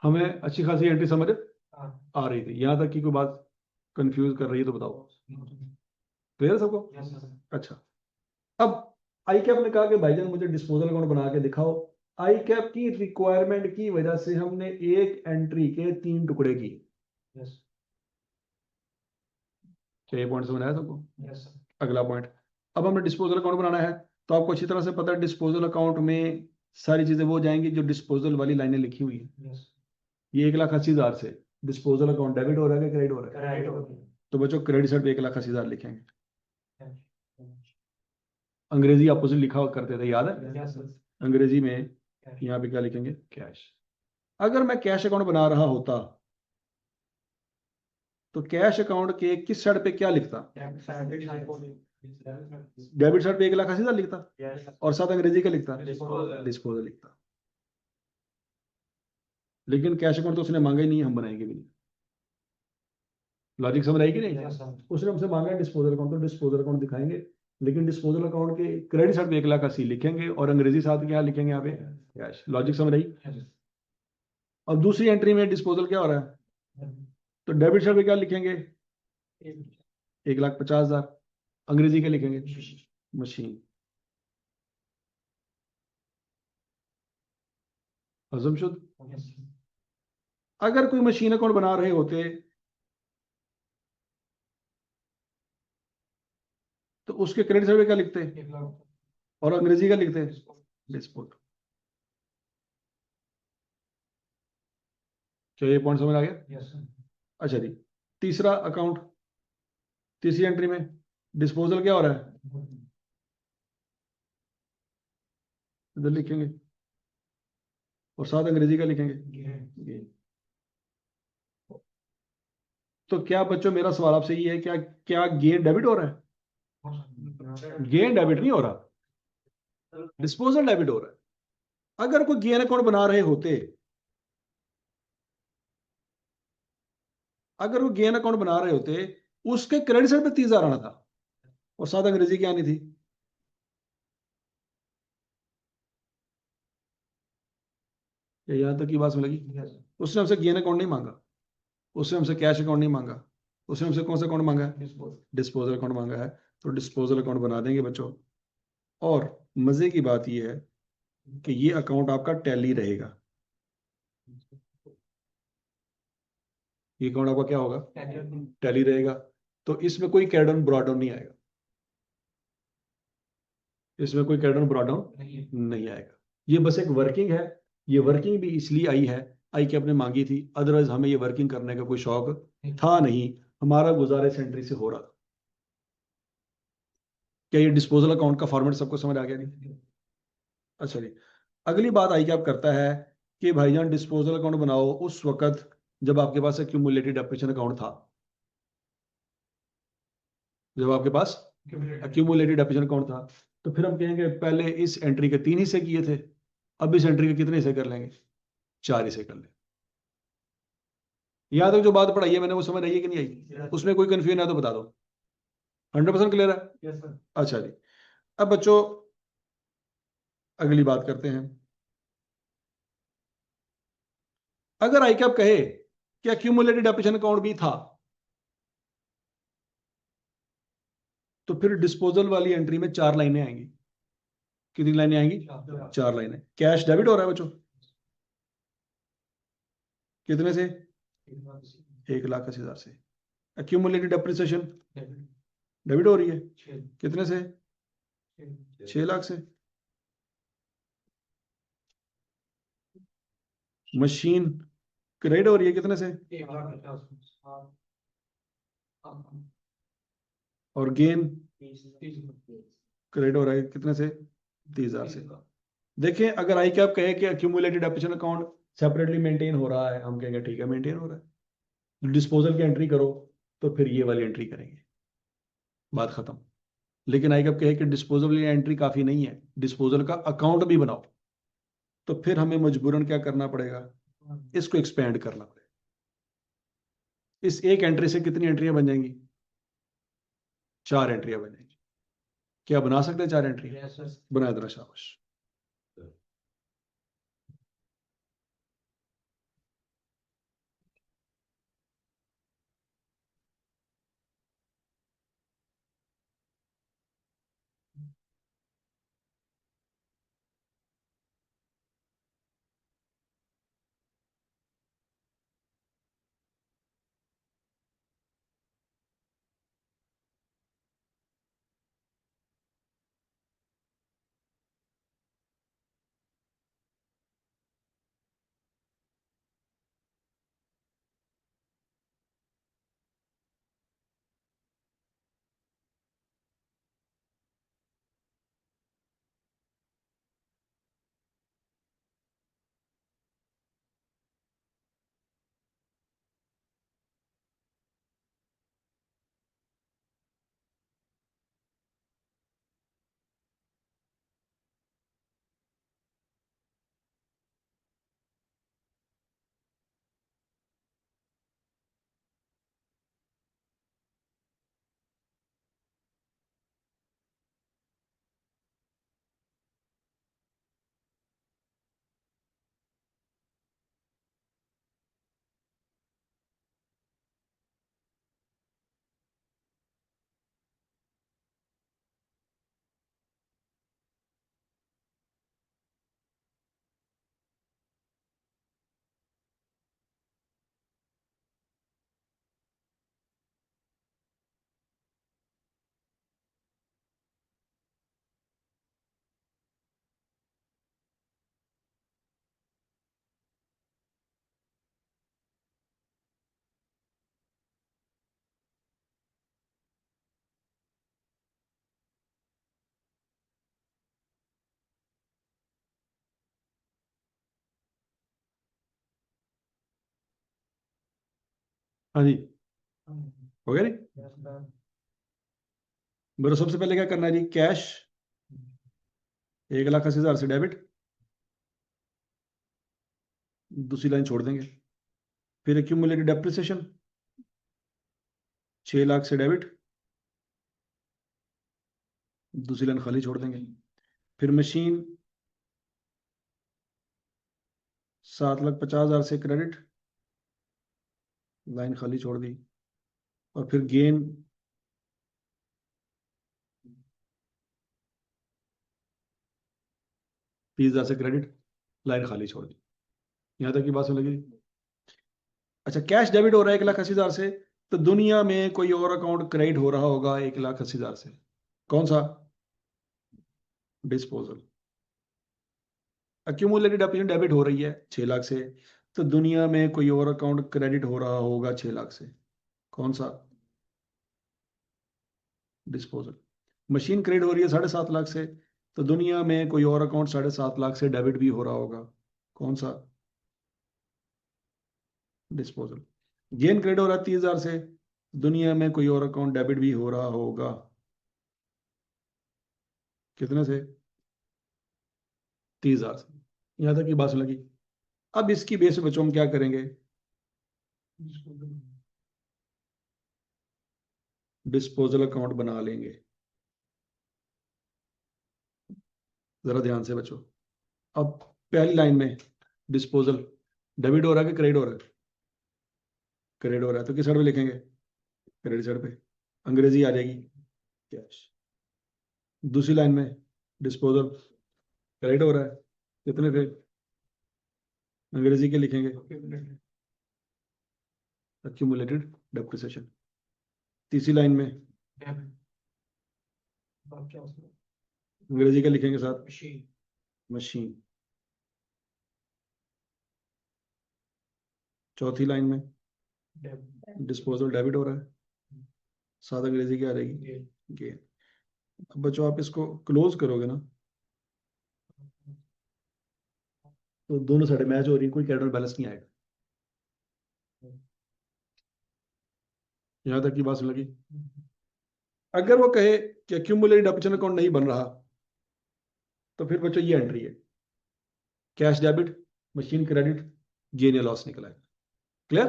हमें अच्छी खासी एंट्री समझ आ रही थी। यहां तक की कोई बात कंफ्यूज कर रही है तो बताओ। क्लियर है सबको? अच्छा, अब आई कैप ने कहा कि भाईजान मुझे डिस्पोजल अकाउंट बना के दिखाओ। आई कैप की रिक्वायरमेंट की वजह से हमने एक एंट्री के 3 टुकड़े किए। क्या ये पॉइंट समझ आया सबको? अगला पॉइंट, अब हमें डिस्पोजल अकाउंट बनाना है। तो आपको अच्छी तरह से पता है डिस्पोजल अकाउंट में सारी चीजें वो जाएंगी जो डिस्पोजल वाली लाइनें लिखी हुई है। ये 1,80,000 से डिस्पोजल अकाउंट डेबिट हो रहा है कि क्रेडिट हो रहा है? तो बच्चों क्रेडिट साइड पे 1,80,000 लिखेंगे। अंग्रेजी अपोजिट लिखा हुआ करते थे, याद है? अंग्रेजी में यहाँ पे क्या लिखेंगे, कैश। अगर मैं कैश अकाउंट बना रहा होता तो कैश अकाउंट के किस साइड पे क्या लिखता, डेबिट साइड पे 1,80,000 लिखता और साथ अंग्रेजी का लिखता, डिस्पोजल लिखता। लेकिन कैश अकाउंट तो उसने मांगा ही नहीं, हम बनाएंगे भी नहीं। लॉजिक समझ आई कि नहीं? उसने हमसे मांगा डिस्पोजल अकाउंट, तो डिस्पोजल अकाउंट दिखाएंगे। लेकिन डिस्पोजल अकाउंट के क्रेडिट साइड पे 1,80,000 लिखेंगे और अंग्रेजी साथ क्या लिखेंगे यहाँ पे, कैश। लॉजिक समझ आई? अब दूसरी एंट्री में डिस्पोजल क्या हो रहा है, तो डेबिट साइड पे क्या लिखेंगे, 1,50,000। अंग्रेजी क्या लिखेंगे, मशीन। हजम शुद्ध। अगर कोई मशीन अकाउंट बना रहे होते तो उसके क्रेडिट साइड पे क्या लिखते और अंग्रेजी का लिखते, डिस्पोज। क्या ये पॉइंट समझ आ गया? अच्छा जी, तीसरा अकाउंट, तीसरी एंट्री में डिस्पोजल क्या हो रहा है, इधर लिखेंगे और साथ अंग्रेजी का लिखेंगे, गेन। तो क्या बच्चों मेरा सवाल आपसे ये है, क्या क्या गेन डेबिट हो रहा है? गेन डेबिट नहीं हो रहा, डिस्पोजल डेबिट हो रहा है। अगर कोई गेन अकाउंट बना रहे होते, अगर वो गेन अकाउंट बना रहे होते, उसके क्रेडिट साइड पे 30,000 आना था और साथ अंग्रेजी की आनी थी। यहां तक की बात समझ लगी? उसने हमसे गेन अकाउंट नहीं मांगा, उसने हमसे कैश अकाउंट नहीं मांगा, उसने हमसे कौन सा अकाउंट मांगा है, डिस्पोजल अकाउंट मांगा है। तो डिस्पोजल अकाउंट बना देंगे बच्चों। और मजे की बात यह है कि ये अकाउंट आपका टैली रहेगा। ये अकाउंट आपका क्या होगा, टैली रहेगा। तो इसमें कोई कैड ऑन ब्रॉड डाउन नहीं आएगा, इसमें कोई कैड ऑन ब्रॉड डाउन नहीं आएगा। ये बस एक वर्किंग है। ये वर्किंग भी इसलिए आई है, आई कि आपने मांगी थी, अदरवाइज हमें ये वर्किंग करने का कोई शौक था नहीं। हमारा गुजारा सेंट्री से हो रहा था। क्या ये डिस्पोजल अकाउंट का फॉर्मेट सबको समझ आ गया? नहीं? अच्छा जी, अगली बात आई क्या करता है कि भाईजान डिस्पोजल अकाउंट बनाओ उस वक्त जब आपके पास एक्यूमुलेटेड डेप्रिसिएशन अकाउंट था। जब आपके पास एक्यूमुलेटेड डेप्रिसिएशन अकाउंट था तो फिर हम कहेंगे पहले इस एंट्री के 3 हिस्से किए थे, अब इस एंट्री के कितने हिस्से कर लेंगे, 4 हिस्से कर लेंगे। यहाँ तक जो बात पढ़ाई है मैंने वो समझ आई है कि नहीं आई? उसमें कोई कंफ्यूजन है तो बता दो। 100% क्लियर है? Yes sir. अच्छा जी, अब बच्चों अगली बात करते हैं। अगर आई कैप कहे कि एक्यूमुलेटेड डेप्रिसिएशन अकाउंट भी था, तो फिर डिस्पोजल वाली एंट्री में 4 लाइनें आएंगी। कितनी लाइनें आएंगी? 4 लाइनें। कैश डेबिट हो रहा है बच्चों, कितने से? 1,80,000 से। एक्यूमुलेटेड डेप्रिसिएशन डेबिट हो रही है, कितने से? 6 लाख से। मशीन क्रेडिट हो रही है, कितने से? 1,50,000। और गेन क्रेडिट हो रहा है, कितने से? 30,000 से। देखिए, अगर आई कैप कहे कि accumulated depreciation account separately maintain हो रहा है, हम कहेंगे ठीक है मेंटेन हो रहा है। डिस्पोजल की एंट्री करो तो फिर ये वाली एंट्री करेंगे, बात खत्म। लेकिन आई कैप कहे कि डिस्पोजल वाली एंट्री काफी नहीं है, डिस्पोजल का अकाउंट भी बनाओ, तो फिर हमें मजबूरन क्या करना पड़ेगा? इसको एक्सपेंड करना पड़ेगा। इस एक एंट्री से कितनी एंट्रियां बन जाएंगी? 4 एंट्रियां बन जाएंगी। क्या बना सकते हैं 4 एंट्रियां? बना देना, शाबाश। हाँ जी, हो गया नहीं? मेरे सबसे पहले क्या करना है जी? कैश 1,80,000 से डेबिट, दूसरी लाइन छोड़ देंगे। फिर एक्यूमुलेटेड डेप्रिसिएशन 6 लाख से डेबिट, दूसरी लाइन खाली छोड़ देंगे। फिर मशीन 7,50,000 से क्रेडिट, लाइन खाली छोड़ दी। और फिर गेन 30,000 से क्रेडिट, लाइन खाली छोड़ दी। यहां तक की बात समझ लगी? अच्छा, कैश डेबिट हो रहा है 1,80,000 से, तो दुनिया में कोई और अकाउंट क्रेडिट हो रहा होगा 1,80,000 से, कौन सा? डिस्पोजल। एक्यूमुलेटेड डेप्रिसिएशन डेबिट हो रही है 6 लाख से, तो दुनिया में कोई और अकाउंट क्रेडिट हो रहा होगा 6 लाख से, कौन सा? डिस्पोजल। मशीन क्रेडिट हो रही है 7.5 लाख से, तो दुनिया में कोई और अकाउंट 7.5 लाख से डेबिट भी हो रहा होगा, कौन सा? डिस्पोजल। गेन क्रेडिट हो रहा है 30,000 से, दुनिया में कोई और अकाउंट डेबिट भी हो रहा होगा, कितने से? 30,000 से। यहां तक की बात लगी? अब इसकी बेस पे बच्चों हम क्या करेंगे? डिस्पोजल अकाउंट बना लेंगे। जरा ध्यान से बच्चों, अब पहली लाइन में डिस्पोजल डेबिट हो रहा है कि क्रेडिट हो रहा है? क्रेडिट हो रहा है, तो किस साइड पे लिखेंगे? क्रेडिट साइड पे। अंग्रेजी आ जाएगी कैश। दूसरी लाइन में डिस्पोजल क्रेडिट हो रहा है, कितने थे? अंग्रेजी के लिखेंगे एक्यूमुलेटेड डेप्रिसिएशन। तीसरी लाइन में अंग्रेजी के लिखेंगे साथ मशीन। चौथी लाइन में डिस्पोजल डेबिट हो रहा है, साथ अंग्रेजी की आ जाएगी गेन। अब बच्चों आप इसको क्लोज करोगे ना, तो दोनों साइड मैच हो रही है, कोई कैपिटल बैलेंस नहीं आएगा। यहां तक की बात सुन लगी? अगर वो कहे कि एक्यूमुलेटेड डेप्रिसिएशन अकाउंट नहीं बन रहा, तो फिर बच्चों ये एंट्री है, cash debit, machine credit, gain या लॉस निकला है। क्लियर?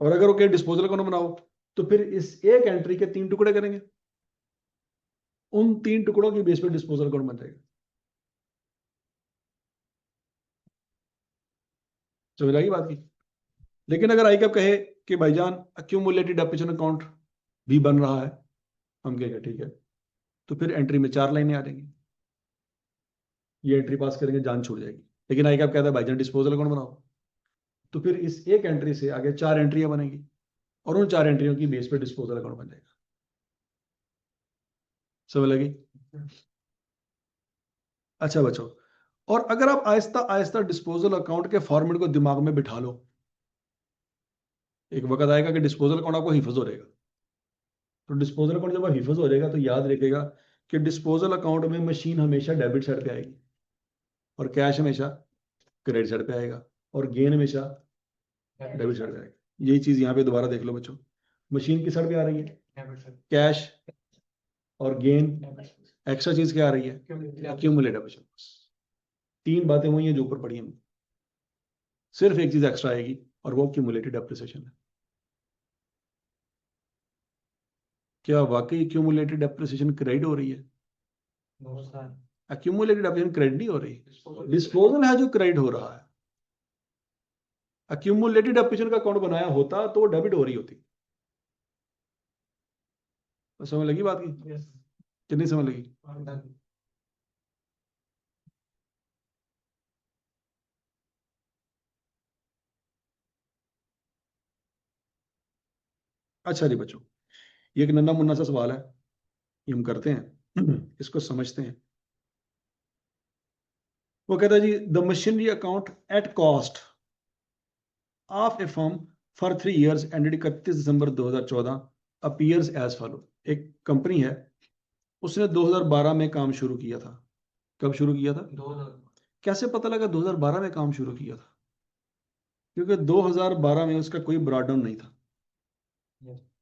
और अगर वो कहे डिस्पोजल अकाउंट बनाओ, तो फिर इस एक एंट्री के 3 टुकड़े करेंगे, उन 3 टुकड़ों की बेस पर डिस्पोजल अकाउंट बन जाएगा। समझ आई बात की? लेकिन अगर आई कैप कहे कि भाईजान एक्यूमुलेटेड डेप्रिसिएशन अकाउंट भी बन रहा है, हम कहेंगे ठीक है, तो फिर एंट्री में 4 लाइनें आ जाएंगी, ये एंट्री पास करेंगे, जान छूट जाएगी। लेकिन आई कैप कहता है भाईजान डिस्पोजल अकाउंट बनाओ, तो फिर इस एक एंट्री से आगे 4 एंट्रियां बनेंगी, और उन 4 एंट्रियों की बेस पे डिस्पोजल अकाउंट बन जाएगा। समझ लगी? अच्छा बच्चों, और अगर आप आहिस्ता आहिस्ता डिस्पोजल अकाउंट के फॉर्मेट को दिमाग में बिठा लो, एक वक्त आएगा कि डिस्पोजल अकाउंट आपको हिफज हो जाएगा। तो डिस्पोजल अकाउंट जब हिफज हो जाएगा, तो याद रखिएगा कि डिस्पोजल अकाउंट में मशीन हमेशा डेबिट साइड पे आएगी, और कैश हमेशा क्रेडिट साइड पे आएगा, और गेन हमेशा डेबिट साइड पे आएगा। यही चीज यहाँ पे दोबारा देख लो बच्चों, मशीन किस साइड पे आ रही है? कैश, और गेन एक्स्ट्रा चीज क्या आ रही है? Accumulated depreciation. 3 बातें हुई हैं जो ऊपर पढ़ी हैं, सिर्फ एक चीज एक्स्ट्रा आएगी, और वो एक्यूमुलेटेड डेप्रिसिएशन है। क्या वाकई एक्यूमुलेटेड डेप्रिसिएशन क्रेडिट हो रही है? एक्यूमुलेटेड डेप्रिसिएशन क्रेडिट नहीं हो रही, डिस्पोजल है जो क्रेडिट हो रहा है। एक्यूमुलेटेड डेप्रिसिएशन का अकाउंट बनाया होता तो वो डेबिट हो रही होती। तो समझ लगी बात की? कितनी समझ लगी? अच्छा जी बच्चों, ये एक नन्ना मुन्ना सा सवाल है, ये हम करते हैं इसको समझते हैं। वो कहता है जी, the machinery account at cost of a firm for 3 years ended 31 December 2014 appears as follow. एक कंपनी है, उसने 2012 में काम शुरू किया था। कब शुरू किया था? 2000। कैसे पता लगा 2012 में काम शुरू किया था? क्योंकि 2012 में उसका कोई ब्रॉडडाउन नहीं था।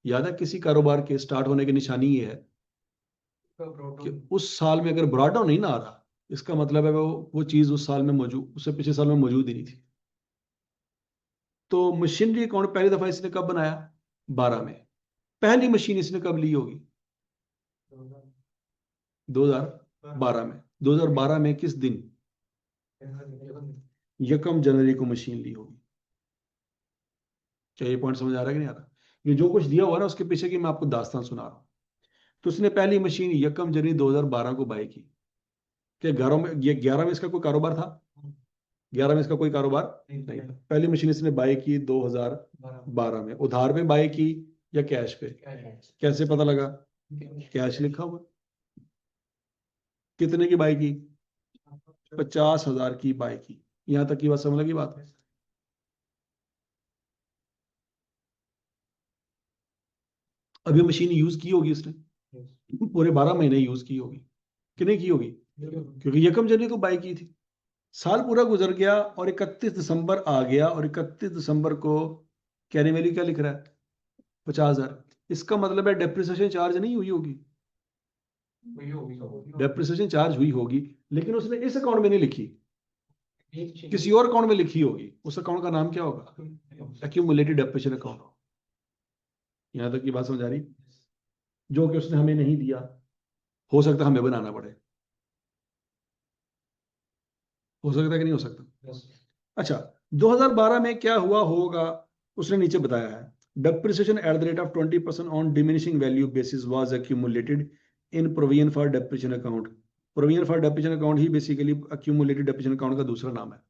याद है, किसी कारोबार के स्टार्ट होने की निशानी ये है कि उस साल में अगर ब्रॉडडाउन नहीं ना आ रहा, इसका मतलब है वो चीज उस साल में मौजूद, उससे पिछले साल में मौजूद ही नहीं थी। तो मशीनरी अकाउंट पहली दफा इसने कब बनाया? 12 में। पहली मशीन इसने कब ली होगी? 2012 में। 2012 में किस दिन? 1 जनवरी को मशीन ली होगी। क्या ये पॉइंट समझ आ रहा है कि नहीं आ रहा? ये जो कुछ दिया हुआ है ना, उसके पीछे की मैं आपको दास्तान सुना रहा हूँ। तो उसने पहली मशीन 1 जनवरी 2012 को बाय की। क्या 11 में इसका कोई कारोबार था? 11 में इसका कोई कारोबार नहीं था। पहली मशीन इसने बाय की 2012 में। उधार पे बाय की या कैश पे? कैसे पता लगा? कैश लिखा हुआ। कितने की बाय की? 50,000 की बाय की। यहां तक की बात समझ लगी बात? अभी मशीन यूज की होगी इसने, पूरे 12 महीने यूज की होगी कि नहीं की होगी? क्योंकि 1 जनवरी को बाय की थी। साल पूरा गुजर गया और 31 दिसंबर आ गया, और 31 दिसंबर को कैरी वैल्यू क्या लिख रहा है? 50,000। इसका मतलब है डेप्रिसिएशन चार्ज नहीं हुई होगी। डेप्रिसिएशन चार्ज हुई होगी, लेकिन उसने इस अकाउंट में नहीं लिखी, किसी और अकाउंट में लिखी होगी। उस अकाउंट का नाम क्या होगा? Accumulated depreciation account. यहाँ तक की बात समझ आ रही? जो कि उसने हमें नहीं दिया, हो सकता है हमें बनाना पड़े। हो सकता है कि नहीं हो सकता? अच्छा, 2012 में क्या हुआ होगा, उसने नीचे बताया है। Depreciation at the rate of 20% on diminishing value basis was accumulated in provision for depreciation account. Provision for depreciation account he basically accumulated depreciation account का दूसरा नाम है।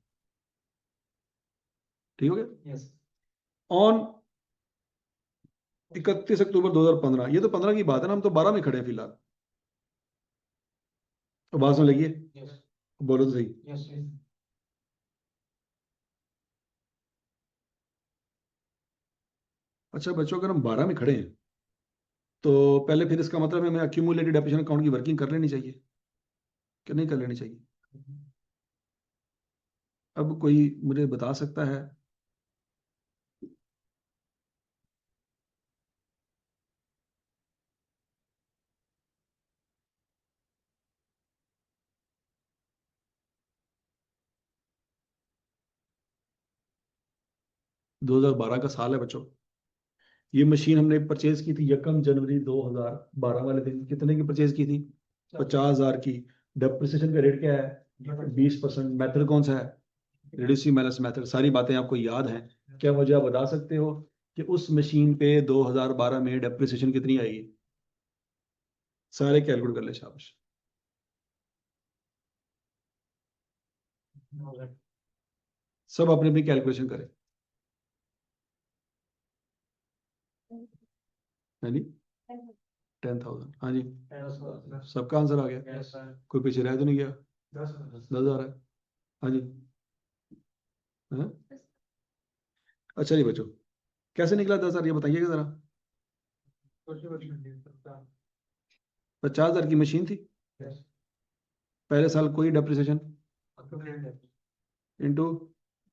ठीक हो गया? ऑन 31 अक्टूबर 2015, ये तो 15 की बात है ना, हम तो 12 में खड़े हैं फिलहाल। तो बात सुन लगी है? बोलो तो सही। अच्छा बच्चों, अगर हम 12 में खड़े हैं तो पहले फिर इसका मतलब है हमें अक्यूमुलेटेड डेप्रिसिएशन अकाउंट की वर्किंग कर लेनी चाहिए कि नहीं कर लेनी चाहिए? अब कोई मुझे बता सकता है? 2012 का साल है बच्चों। ये मशीन हमने परचेज की थी 1 जनवरी 2012 वाले दिन। कितने की परचेज की थी? 50,000 की। डेप्रिसिएशन का रेट क्या है? 20%। मेथड कौन सा है? Reducing balance method. सारी बातें आपको याद हैं? क्या मुझे आप बता सकते हो कि उस मशीन पे 2012 में डेप्रिसिएशन कितनी आएगी? सारे कैलकुलेट कर ले शाबाश। सब अपनी अपनी कैलकुलेशन करें। हाँ जी, 10,000। हाँ जी, सबका आंसर आ गया? कोई पीछे रह तो नहीं गया? 10,000 है। हाँ जी। हाँ? अच्छा जी बच्चों, कैसे निकला 10,000 ये बताइएगा जरा। 50,000 की मशीन थी, पहले साल कोई डेप्रिसिएशन, इंटू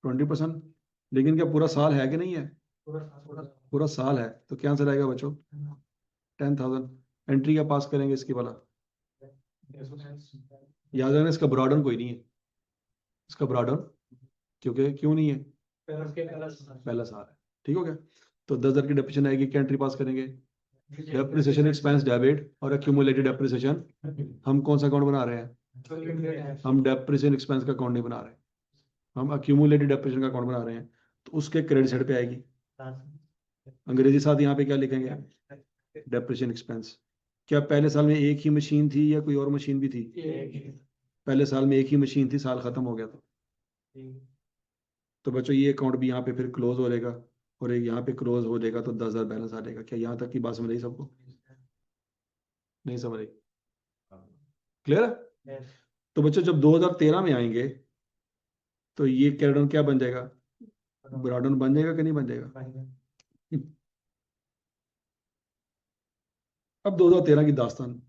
20%। लेकिन क्या पूरा साल है कि नहीं है? पूरा साल है, तो क्या आंसर आएगा बच्चों? 10,000। एंट्री क्या पास करेंगे इसकी वाला? याद रखना इसका ब्रॉडन कोई नहीं है, इसका ब्रॉडन, क्योंकि क्यों नहीं है? पहला साल है। ठीक हो गया? तो 10,000 की डेप्रिसिएशन आएगी, क्या एंट्री पास करेंगे? डेप्रिसिएशन एक्सपेंस डेबिट और एक्यूमुलेटेड डेप्रिसिएशन। हम कौन सा अकाउंट बना रहे हैं? हम डेप्रिसिएशन एक्सपेंस का अकाउंट नहीं बना रहे, हम एक्यूमुलेटेड डेप्रिसिएशन का अकाउंट बना रहे हैं। तो उसके क्रेडिट साइड पे आएगी। अंग्रेजी साथ यहाँ पे क्या लिखेंगे? Depreciation expense. क्या पहले साल में एक ही मशीन थी या कोई और मशीन भी थी? पहले साल में एक ही मशीन थी, साल खत्म हो गया तो बच्चों ये अकाउंट भी यहाँ पे फिर क्लोज हो जाएगा, और एक यहाँ पे क्लोज हो जाएगा, तो 10,000 बैलेंस आ जाएगा। क्या यहाँ तक की बात समझ आई सबको? नहीं समझ आई? क्लियर है? तो बच्चों जब 2013 में आएंगे तो ये कैरेडन क्या बन जाएगा? ब्राडन बन जाएगा कि नहीं बन जाएगा? अब 2013 की दास्तान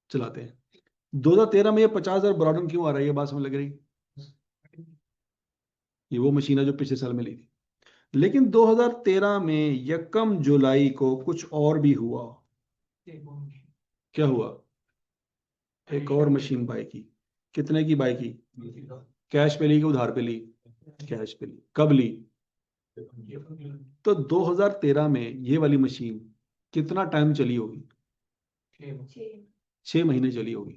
चलाते हैं। 2013 में ये 50,000 ब्राडन क्यों आ रहा है, ये बात समझ लग रही? ये वो मशीन है जो पिछले साल में ली थी। लेकिन 2013 में यकम जुलाई को कुछ और भी हुआ। क्या हुआ? एक और मशीन बाई की। कितने की बाई की? कैश पे ली कि उधार पे ली? कैश पे ली। कब ली? तो 2013 में ये वाली मशीन कितना टाइम चली होगी? 6 महीने चली होगी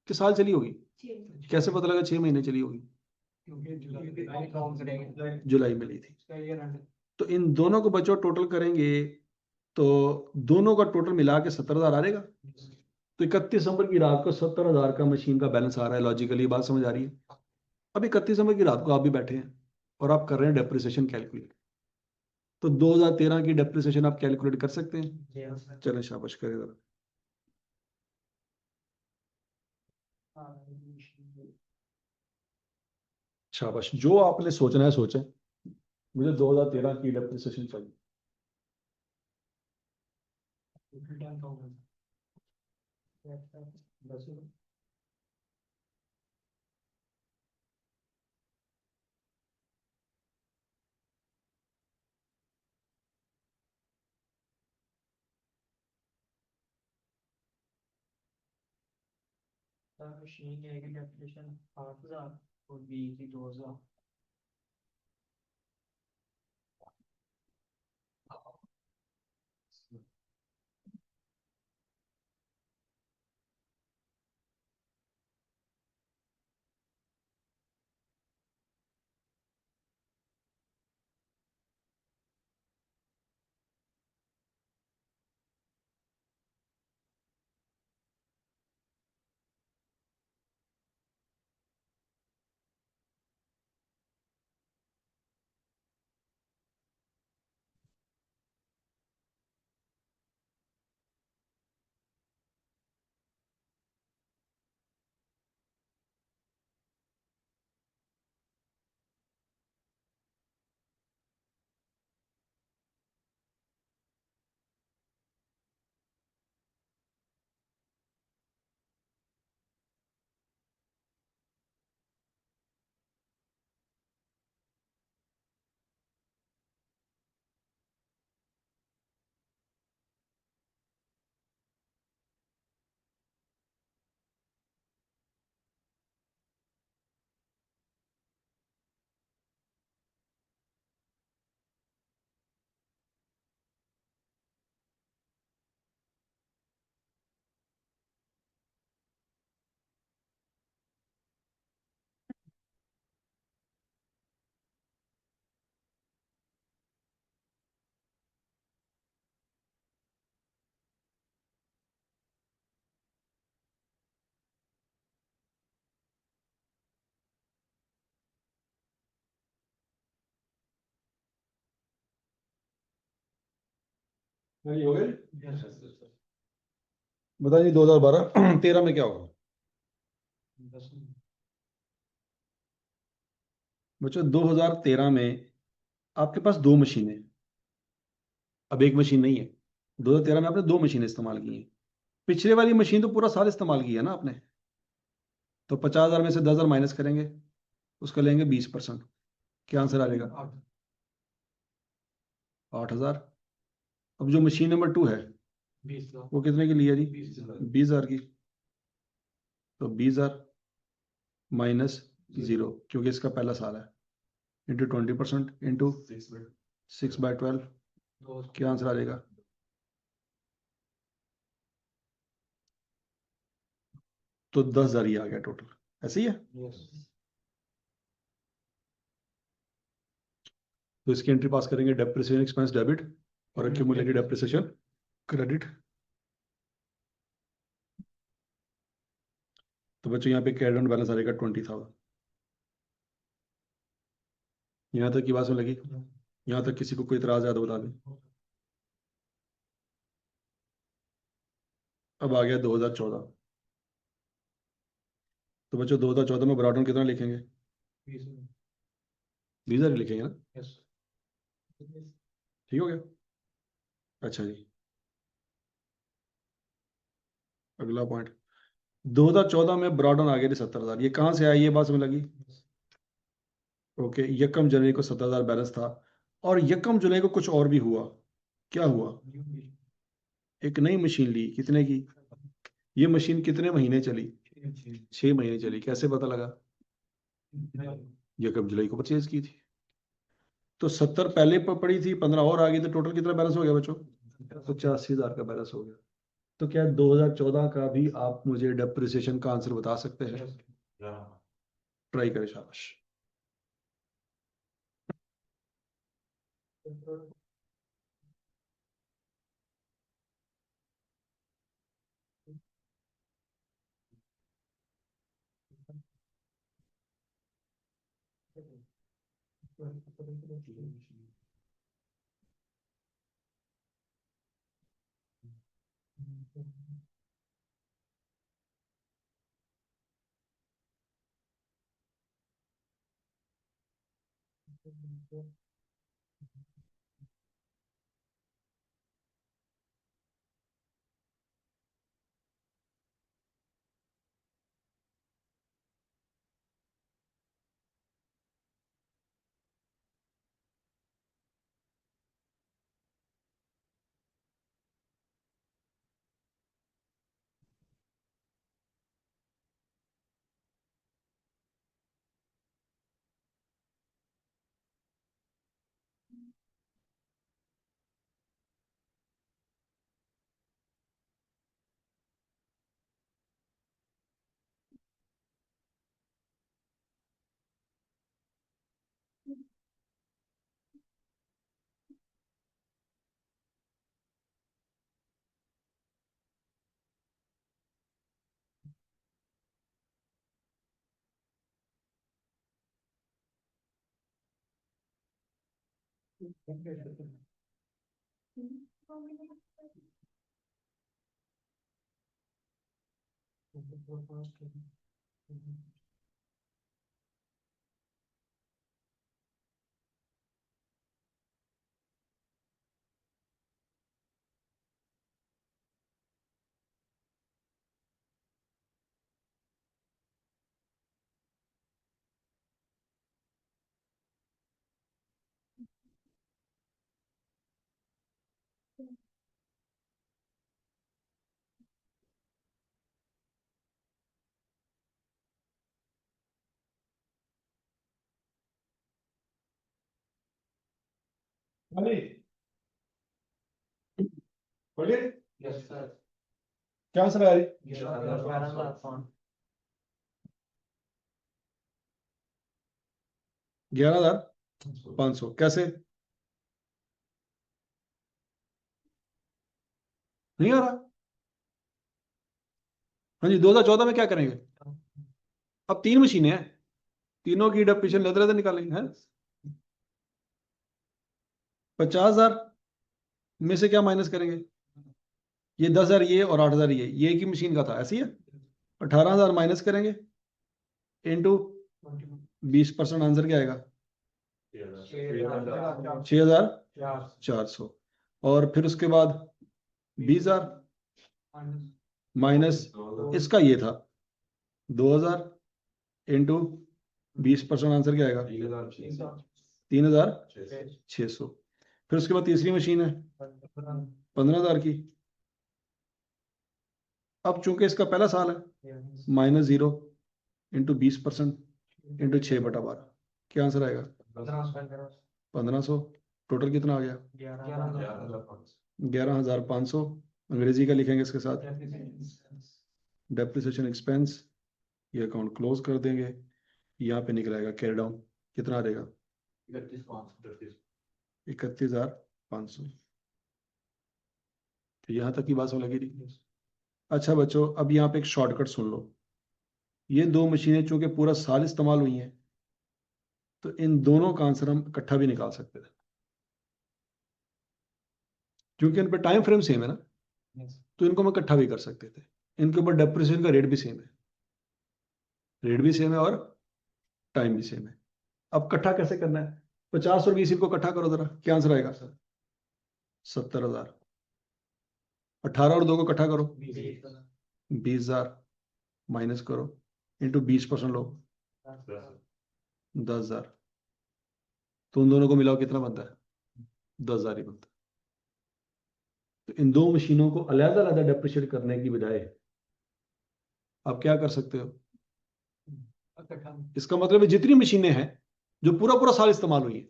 कि साल चली होगी? कैसे पता लगा 6 महीने चली होगी? जुलाई में ली थी। तो इन दोनों को बच्चों टोटल करेंगे तो दोनों का टोटल मिला के 70,000 आ जाएगा। तो 31 दिसंबर की रात को 70,000 का मशीन का बैलेंस आ रहा है। लॉजिकली बात समझ आ रही है? अब 31 दिसंबर की रात को आप भी बैठे हैं और आप कर रहे हैं डेप्रिसिएशन कैलकुलेट। तो 2013 की डेप्रिसिएशन आप कैलकुलेट कर सकते हैं? चलें शाबाश करें जरा। शाबाश, जो आपने सोचना है सोचें। मुझे 2013 की डेप्रिसिएशन चाहिए। मशीन की डेप्यूटेशन 8,000 और बी की 2,000। ये हो गए। Yes. बताइए 2012 13 में क्या होगा बच्चों? 2013 में आपके पास दो मशीनें, अब एक मशीन नहीं है। 2013 में आपने दो मशीनें इस्तेमाल की हैं। पिछले वाली मशीन तो पूरा साल इस्तेमाल की है ना आपने, तो 50,000 में से 10,000 माइनस करेंगे, उसका लेंगे 20%। क्या आंसर आ जाएगा? 8,000। अब जो मशीन नंबर 2 है 20,000 वो कितने की ली है जी? 20,000 20,000 की। तो 20,000 माइनस 0, क्योंकि इसका पहला साल है, इंटू 20% इंटू 6/12। क्या आंसर आ जाएगा? तो 10,000 ही आ गया टोटल। ऐसे ही है। Yes. तो इसकी एंट्री पास करेंगे, डेप्रिसिएशन एक्सपेंस डेबिट और एक्यूमुलेटेड डेप्रिसिएशन क्रेडिट। तो बच्चों यहाँ पे कैरी ऑन बैलेंस आ जाएगा 20,000। यहाँ तक की बात में लगी? यहाँ तक किसी को कोई इतराज है तो बता दें। अब आ गया 2014। तो बच्चों 2014 में ब्रॉडन कितना लिखेंगे? 20,000 ही लिखेंगे ना? Yes. ठीक हो गया। अच्छा जी, अगला पॉइंट। 2014 में ब्रॉडन आ गया 70,000। ये कहाँ से आई, ये बात समझ लगी? ओके, यकम जनवरी को 70,000 बैलेंस था, और यकम जुलाई को कुछ और भी हुआ। क्या हुआ? एक नई मशीन ली। कितने की? ये मशीन कितने महीने चली? 6 महीने चली। कैसे पता लगा? यकम जुलाई को परचेज की थी। तो 70 पहले पड़ी थी, 15 और आ गई, तो टोटल कितना बैलेंस हो गया बच्चों? 85,000 का बैलेंस हो गया। तो क्या 2014 का भी आप मुझे डेप्रिसिएशन का आंसर बता सकते हैं? ट्राई करें, शाबाश। बोलिए, Yes, sir. क्या आंसर आ रही? 11,500। कैसे? नहीं आ रहा? हाँ जी, 2014 में क्या करेंगे? अब 3 मशीनें हैं, तीनों की डेप्रिसिएशन लेते लेते निकालेंगे हैं। 50,000 में से क्या माइनस करेंगे? ये 10,000 ये और 8,000 ये एक ही मशीन का था, ऐसी है। 18,000 माइनस करेंगे इंटू 20%, आंसर क्या आएगा? 6,400। और फिर उसके बाद 20,000 माइनस इसका ये था 2,000 इंटू 20%, आंसर क्या आएगा? 3,600। फिर उसके बाद तीसरी मशीन है 15,000 की। अब चूंकि इसका पहला साल है, -0 इंटू 20% इंटू 6/12, क्या आंसर आएगा? 1,500। टोटल कितना आ गया? 11,500। अंग्रेजी का लिखेंगे इसके साथ, डेप्रिसिएशन एक्सपेंस। ये अकाउंट क्लोज कर देंगे। यहाँ पे निकलेगा कैरी डाउन, कितना आ जाएगा? 31,500। तो यहाँ तक की बात समझ लगी थी। अच्छा बच्चों, अब यहाँ पे एक शॉर्टकट सुन लो। ये दो मशीनें चूंकि पूरा साल इस्तेमाल हुई हैं, तो इन दोनों का आंसर हम इकट्ठा भी निकाल सकते थे, क्योंकि इन पे टाइम फ्रेम सेम है ना, तो इनको हम इकट्ठा भी कर सकते थे। इनके ऊपर डेप्रिसिएशन का रेट भी सेम है, रेट भी सेम है और टाइम भी सेम है। अब इकट्ठा कैसे करना है? 50 और 20 इनको इकट्ठा करो जरा, क्या आंसर आएगा? 70,000। 18 और 2 को इकट्ठा करो, 20,000 माइनस करो इंटू 20% लो, 10,000। तो उन दोनों को मिलाओ, कितना बनता है? 10,000 ही बनता है। तो इन दो मशीनों को अलग अलग डेप्रिशिएट करने की बजाय आप क्या कर सकते हो? इसका मतलब है जितनी मशीनें हैं जो पूरा पूरा साल इस्तेमाल हुई है,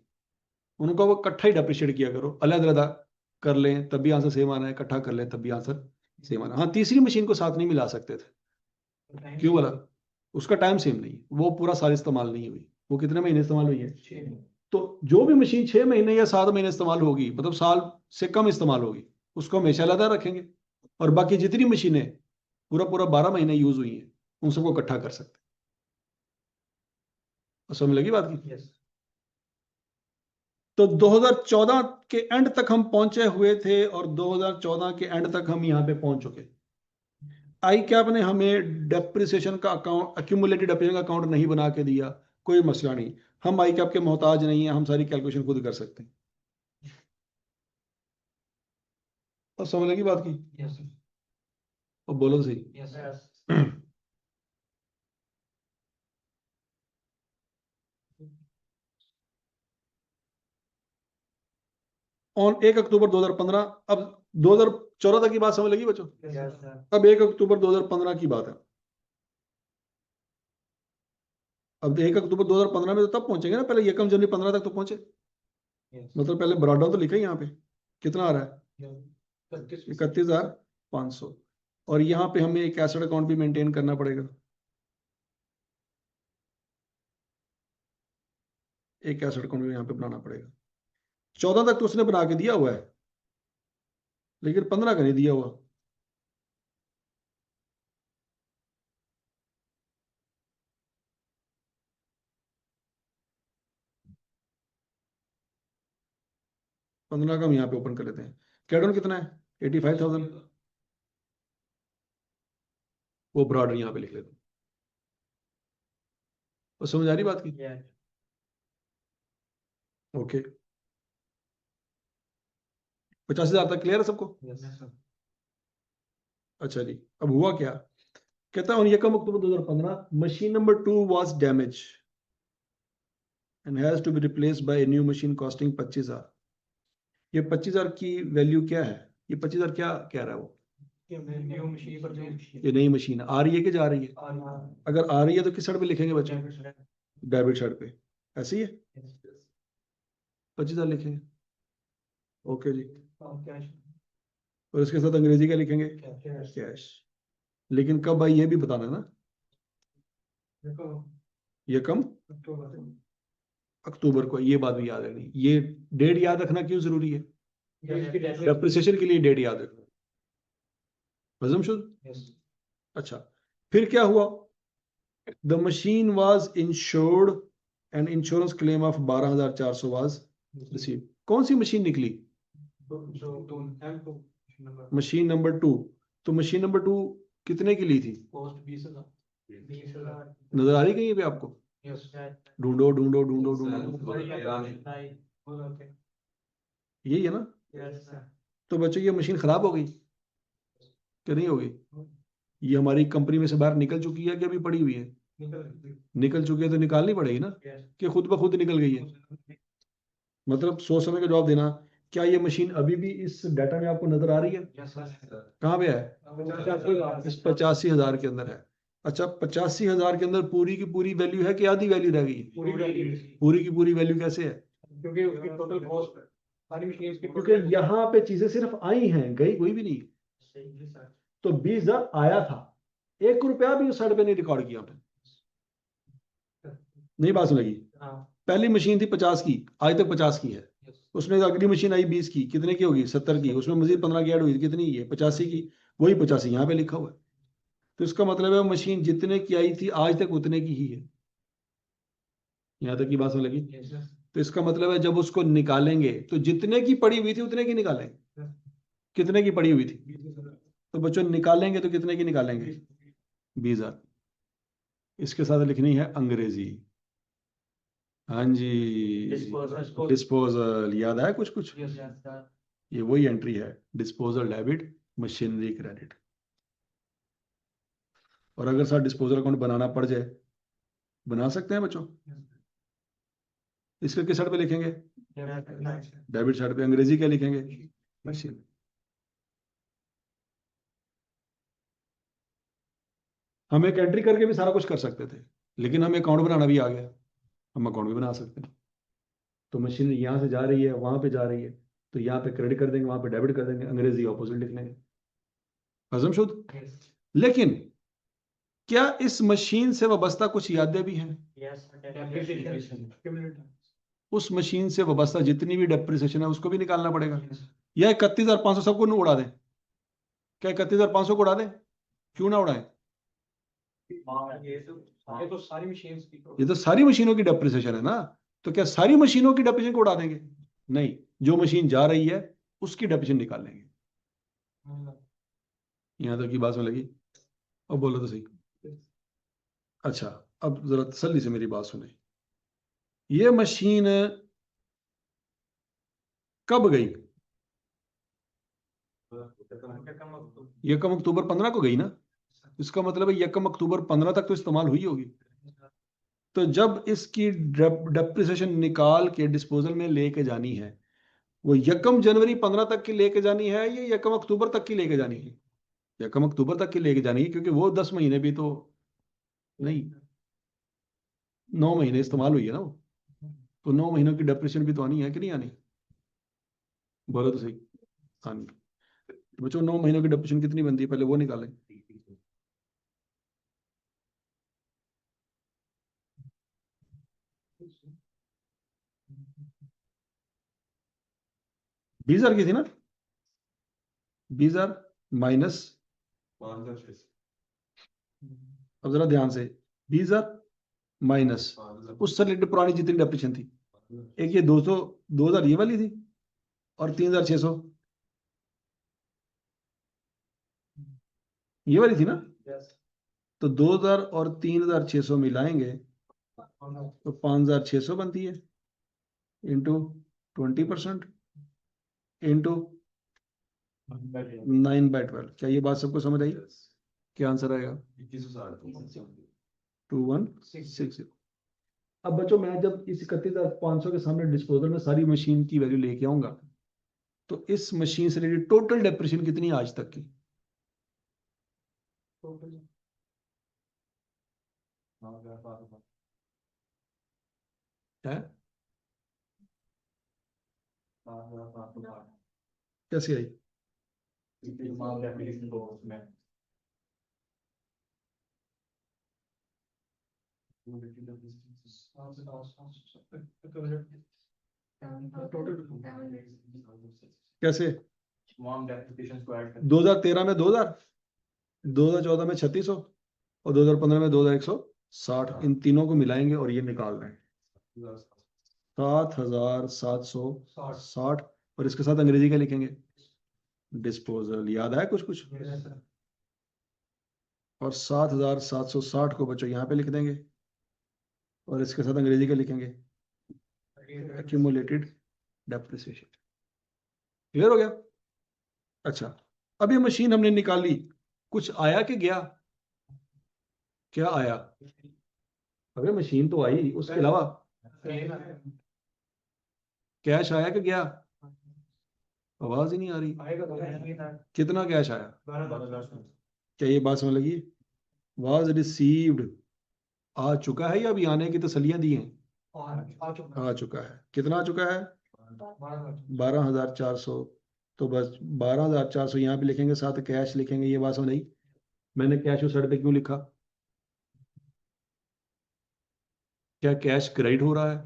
उनको वो इकट्ठा ही डेप्रिशिएट किया करो। अलग अलग कर लें तब भी आंसर सेम आना है, इकट्ठा कर लें तब भी आंसर सेम आना। हाँ, तीसरी मशीन को साथ नहीं मिला सकते थे। क्यों बोला? उसका टाइम सेम नहीं, वो पूरा साल इस्तेमाल नहीं हुई। वो कितने महीने इस्तेमाल हुई है? तो जो भी मशीन 6 महीने या 7 महीने इस्तेमाल होगी, मतलब साल से कम इस्तेमाल होगी, उसको हमेशा अलग रखेंगे। और बाकी जितनी मशीनें पूरा पूरा 12 महीने यूज हुई हैं, उन सबको इकट्ठा कर सकते हैं। समझ लगी बात की? तो 2014 के एंड तक हम पहुंचे हुए थे, और 2014 के एंड तक हम यहां पे पहुंच चुके। आई कैप ने हमें डेप्रिसिएशन का अकाउंट, एक्यूमुलेटेड डेप्रिसिएशन का अकाउंट नहीं बना के दिया, कोई मसला नहीं। हम आई कैप के मोहताज नहीं है, हम सारी कैलकुलेशन खुद कर सकते हैं। और समझ लगी बात की? और बोलो सही। ऑन 1 अक्टूबर 2015, अब 2014 तक की बात समझ लगी बच्चों? अब 1 अक्टूबर 2015 की बात है। अब 1 अक्टूबर 2015 में तो तब पहुंचेंगे ना, पहले 1 जनवरी 15 तक तो पहुंचे। मतलब पहले ब्रॉडडाउन तो लिखा है यहाँ पे, कितना आ रहा है? 31,500। और यहाँ पे हमें एक एसेट अकाउंट भी मेंटेन करना पड़ेगा, एक एसेट अकाउंट भी यहाँ पे बनाना पड़ेगा। 14 तक तो उसने बना के दिया हुआ है, लेकिन 15 का नहीं दिया हुआ। पंद्रह का हम यहाँ पे ओपन कर लेते हैं। कैडन कितना है? 85,000। वो ब्रॉडर यहाँ पे लिख लेते हैं। तो समझ आ रही बात की? ओके, 50,000 तक क्लियर है सबको? अच्छा जी, अब हुआ क्या? कहता है on 1 October 2015 machine number 2 was damaged and has to be replaced by a new machine costing 25,000। ये 25,000 की वैल्यू क्या है? ये 25,000 क्या कह रहा है वो? ये नई मशीन आ रही है कि जा रही है? अगर आ रही है तो किस साइड पे लिखेंगे बच्चे? डेबिट साइड पे, ऐसे ही है। 25,000 लिखेंगे, ओके जी। और इसके साथ अंग्रेजी का लिखेंगे कैश। लेकिन कब आई ये भी बताना ना। ये कम अक्टूबर को, ये बात भी याद रखनी। ये डेट याद रखना क्यों जरूरी है? डेप्रिसिएशन के लिए डेट याद रखना। हजम शुद्ध। अच्छा, फिर क्या हुआ? The machine was insured and insurance claim of 12,400 was receive. कौन सी मशीन निकली? मशीन नंबर 2, तो मशीन नंबर 2 कितने की ली थी? कॉस्ट 20,000 नजर आ रही कहीं पे आपको? ढूंढो ढूंढो ढूंढो ढूंढो, यही है ना? तो बच्चों ये मशीन खराब हो गई कि नहीं हो गई? ये हमारी कंपनी में से बाहर निकल चुकी है कि अभी पड़ी हुई है? निकल चुकी है तो निकालनी पड़ेगी ना, कि खुद ब खुद निकल गई है? मतलब सोच समझ के जवाब देना। क्या ये मशीन अभी भी इस डाटा में आपको नजर आ रही है? कहाँ पे है? इस 85,000 के अंदर है। अच्छा, 85,000 के अंदर पूरी की पूरी वैल्यू है कि आधी वैल्यू रह गई? पूरी की पूरी वैल्यू कैसे है? क्योंकि उसकी टोटल कॉस्ट सारी मशीन की क्योंकि यहाँ पे चीजें सिर्फ आई हैं, गई कोई भी नहीं। तो 20,000 आया था, 1 रुपया भी उस साइड पे नहीं रिकॉर्ड किया हमने। नहीं बात लगी? पहली मशीन थी 50 की, आज तक 50 की है। उसमें अगली मशीन आई 20 की, कितने की होगी? 70 की। उसमें मजीद 15 की ऐड हुई, कितनी है? 85 की। वही 85 यहाँ पे लिखा हुआ है। तो इसका मतलब है मशीन जितने की आई थी आज तक उतने की ही है। यहाँ तक की बात समझ लगी? तो इसका मतलब है जब उसको निकालेंगे तो जितने की पड़ी हुई थी उतने की निकालेंगे। कितने की पड़ी हुई थी? तो बच्चों निकालेंगे तो कितने की निकालेंगे? 20,000। इसके साथ लिखनी है अंग्रेजी। हाँ जी, डिस्पोजल। याद आया कुछ कुछ? ये वही एंट्री है, डिस्पोजल डेबिट, मशीनरी क्रेडिट। और अगर साथ डिस्पोजल अकाउंट बनाना पड़ जाए, बना सकते हैं बच्चों। इसके किस साइड पे लिखेंगे? डेबिट साइड पे। अंग्रेजी क्या लिखेंगे? मशीन। हम एक एंट्री करके भी सारा कुछ कर सकते थे, लेकिन हमें अकाउंट बनाना भी आ गया, हम अकाउंट भी बना सकते हैं। तो मशीन यहाँ से जा रही है, वहां पे जा रही है, तो यहाँ पे क्रेडिट कर देंगे, वहां पे डेबिट कर देंगे, अंग्रेजी ऑपोजिट लिख लेंगे। हजम शुद्ध। लेकिन क्या इस मशीन से वाबस्ता कुछ यादें भी हैं? उस मशीन से वाबस्ता जितनी भी डेप्रिसिएशन है उसको भी निकालना पड़ेगा। या 31,500 सबको न उड़ा दें? क्या 31,500 को उड़ा दें? क्यों ना उड़ाएं? ये तो सारी मशीन की ये तो सारी मशीनों की डेप्रिसिएशन है ना। तो क्या सारी मशीनों की डेप्रिसिएशन को उड़ा देंगे? नहीं, जो मशीन जा रही है उसकी डेप्रिसिएशन निकाल लेंगे। यहां तक की बात में लगी? अब बोलो तो सही। अच्छा, अब जरा तसल्ली से मेरी बात सुने। ये मशीन कब गई? यकम अक्टूबर 15 को गई ना। इसका मतलब है यकम अक्टूबर 15 तक तो इस्तेमाल हुई होगी। तो जब इसकी डेप्रिसिएशन निकाल के डिस्पोजल में लेके जानी है, वो यकम जनवरी 15 तक की लेके जानी है या यकम अक्टूबर तक की लेके जानी है? यकम अक्टूबर तक की लेके जानी है, क्योंकि वो 10 महीने भी तो नहीं, 9 महीने इस्तेमाल हुई है ना वो। तो 9 महीनों की डेप्रिसिएशन भी तो आनी है कि नहीं आनी? बोलो तो सही। आनी। तो बच्चों 9 महीनों की डेप्रिसिएशन कितनी बनती है, पहले वो निकालें। बीस हजार की थी ना? 20,000 माइनस, अब जरा ध्यान से, 20,000 माइनस उससे रिलेटेड पुरानी जितनी डेप्रिसिएशन थी। एक ये 2,000 ये वाली थी, और 3,600 ये वाली थी ना। तो 2,000 और 3,600 मिलाएंगे तो 5,600 बनती है, इंटू 20% इंटू 9/12। क्या ये बात सबको समझ आई? क्या आंसर आएगा? 2160। अब बच्चों मैं जब इस 31,500 के सामने डिस्पोजल में सारी मशीन की वैल्यू लेके आऊंगा, तो इस मशीन से रिलेटेड टोटल डेप्रिसिएशन कितनी है आज तक की? है कैसे आई? कैसे? 2013 में 2,000, 2014 में 3,600, और 2015 में 2,160। इन तीनों को मिलाएंगे और ये निकाल रहे हैं 7,760 और इसके साथ अंग्रेजी का लिखेंगे डिस्पोजल। याद आया कुछ कुछ? और 7,760 को बच्चों यहाँ पे लिख देंगे और इसके साथ अंग्रेजी का लिखेंगे एक्यूमुलेटेड डेप्रिसिएशन। क्लियर हो गया? अच्छा, अब ये मशीन हमने निकाली, कुछ आया कि गया? क्या आया? अबे मशीन तो आई, उसके अलावा कैश आया कि गया? आवाज ही नहीं आ रही। कितना कैश आया? क्या ये बात समझ लगी? वाज रिसीव्ड आ चुका है या अभी आने की तसल्लियां दी हैं? आ चुका है। कितना आ चुका है? 12,400। तो बस 12,400 यहाँ पे लिखेंगे, साथ कैश लिखेंगे। ये बात समझ आई? मैंने कैश उस साइड पे क्यों लिखा? क्या कैश क्रेडिट हो रहा है?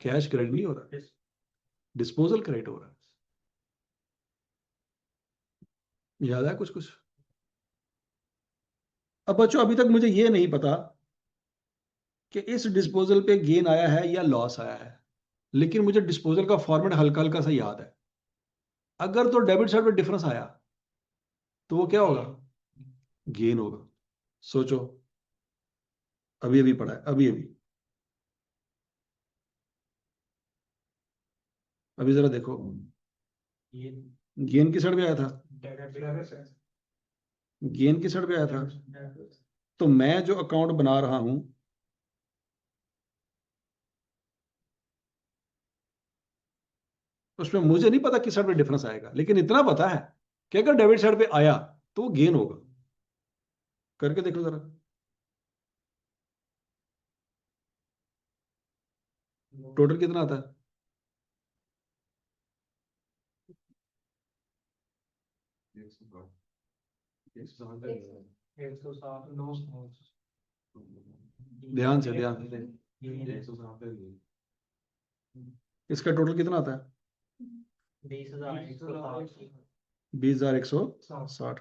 कैश क्रेडिट नहीं हो रहा, डिस्पोजल क्रेडिट हो रहा है। याद है कुछ कुछ? अब बच्चों अभी तक मुझे ये नहीं पता कि इस डिस्पोजल पे गेन आया है या लॉस आया है, लेकिन मुझे डिस्पोजल का फॉर्मेट हल्का हल्का सा याद है। अगर तो डेबिट साइड पे डिफरेंस आया तो वो क्या होगा? गेन होगा। सोचो, अभी अभी पढ़ा है, अभी अभी अभी जरा देखो, गेन किस साइड पे आया था? गेन किस साइड पे आया था? तो मैं जो अकाउंट बना रहा हूं, उसमें मुझे नहीं पता किस साइड पे डिफरेंस आएगा, लेकिन इतना पता है कि अगर डेबिट साइड पे आया तो वो गेन होगा। करके देखो जरा। टोटल कितना आता है? 160 ध्यान से, ध्यान से। इसका टोटल कितना आता है? 20,160।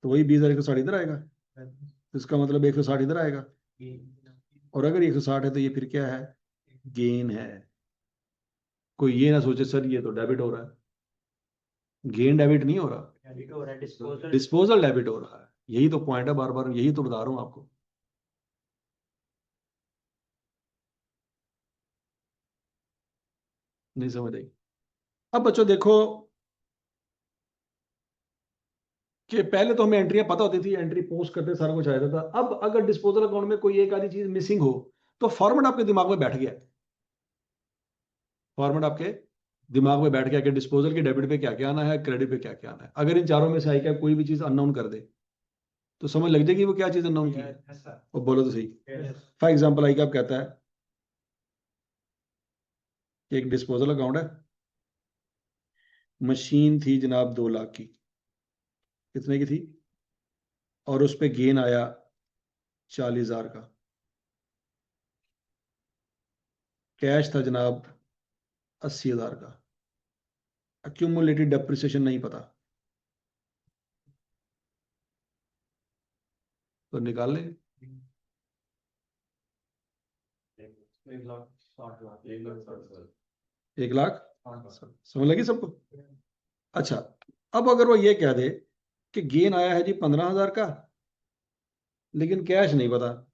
तो वही 20,160 इधर आएगा, तो इसका मतलब 160 इधर आएगा। और अगर 160 है तो ये फिर क्या है? गेन है। कोई ये ना सोचे सर ये तो डेबिट हो रहा है। गेन डेबिट नहीं हो रहा, डिस्पोजल डेबिट हो रहा है। यही तो पॉइंट है, बार बार यही तो बता रहा हूं आपको। नहीं समझ आई? अब बच्चों देखो कि पहले तो हमें एंट्रियां पता होती थी, एंट्री पोस्ट करते सारा कुछ आ जाता था। अब अगर डिस्पोजल अकाउंट में कोई एक आधी चीज मिसिंग हो तो फॉर्मेट आपके दिमाग में बैठ गया। फॉर्मेट आपके दिमाग में बैठ गया कि डिस्पोजल के डेबिट पे क्या क्या आना है, क्रेडिट पे क्या क्या आना है। अगर इन चारों में से आई कैप कोई भी चीज अननोन कर दे तो समझ लग जाएगी वो क्या चीज अननोन की है। और बोलो तो सही। फॉर एग्जाम्पल आई कैप कहता है कि एक डिस्पोजल अकाउंट है, मशीन थी जनाब 2 लाख की। कितने की थी? और उस पर गेन आया 40,000 का। कैश था जनाब 80,000 का। एक्यूमुलेटेड डेप्रिसिएशन नहीं पता, तो निकाल ले। 1,60,000। समझ लगी सबको? अच्छा, अब अगर वो ये कह दे कि गेन आया है जी 15,000 का, लेकिन कैश नहीं पता,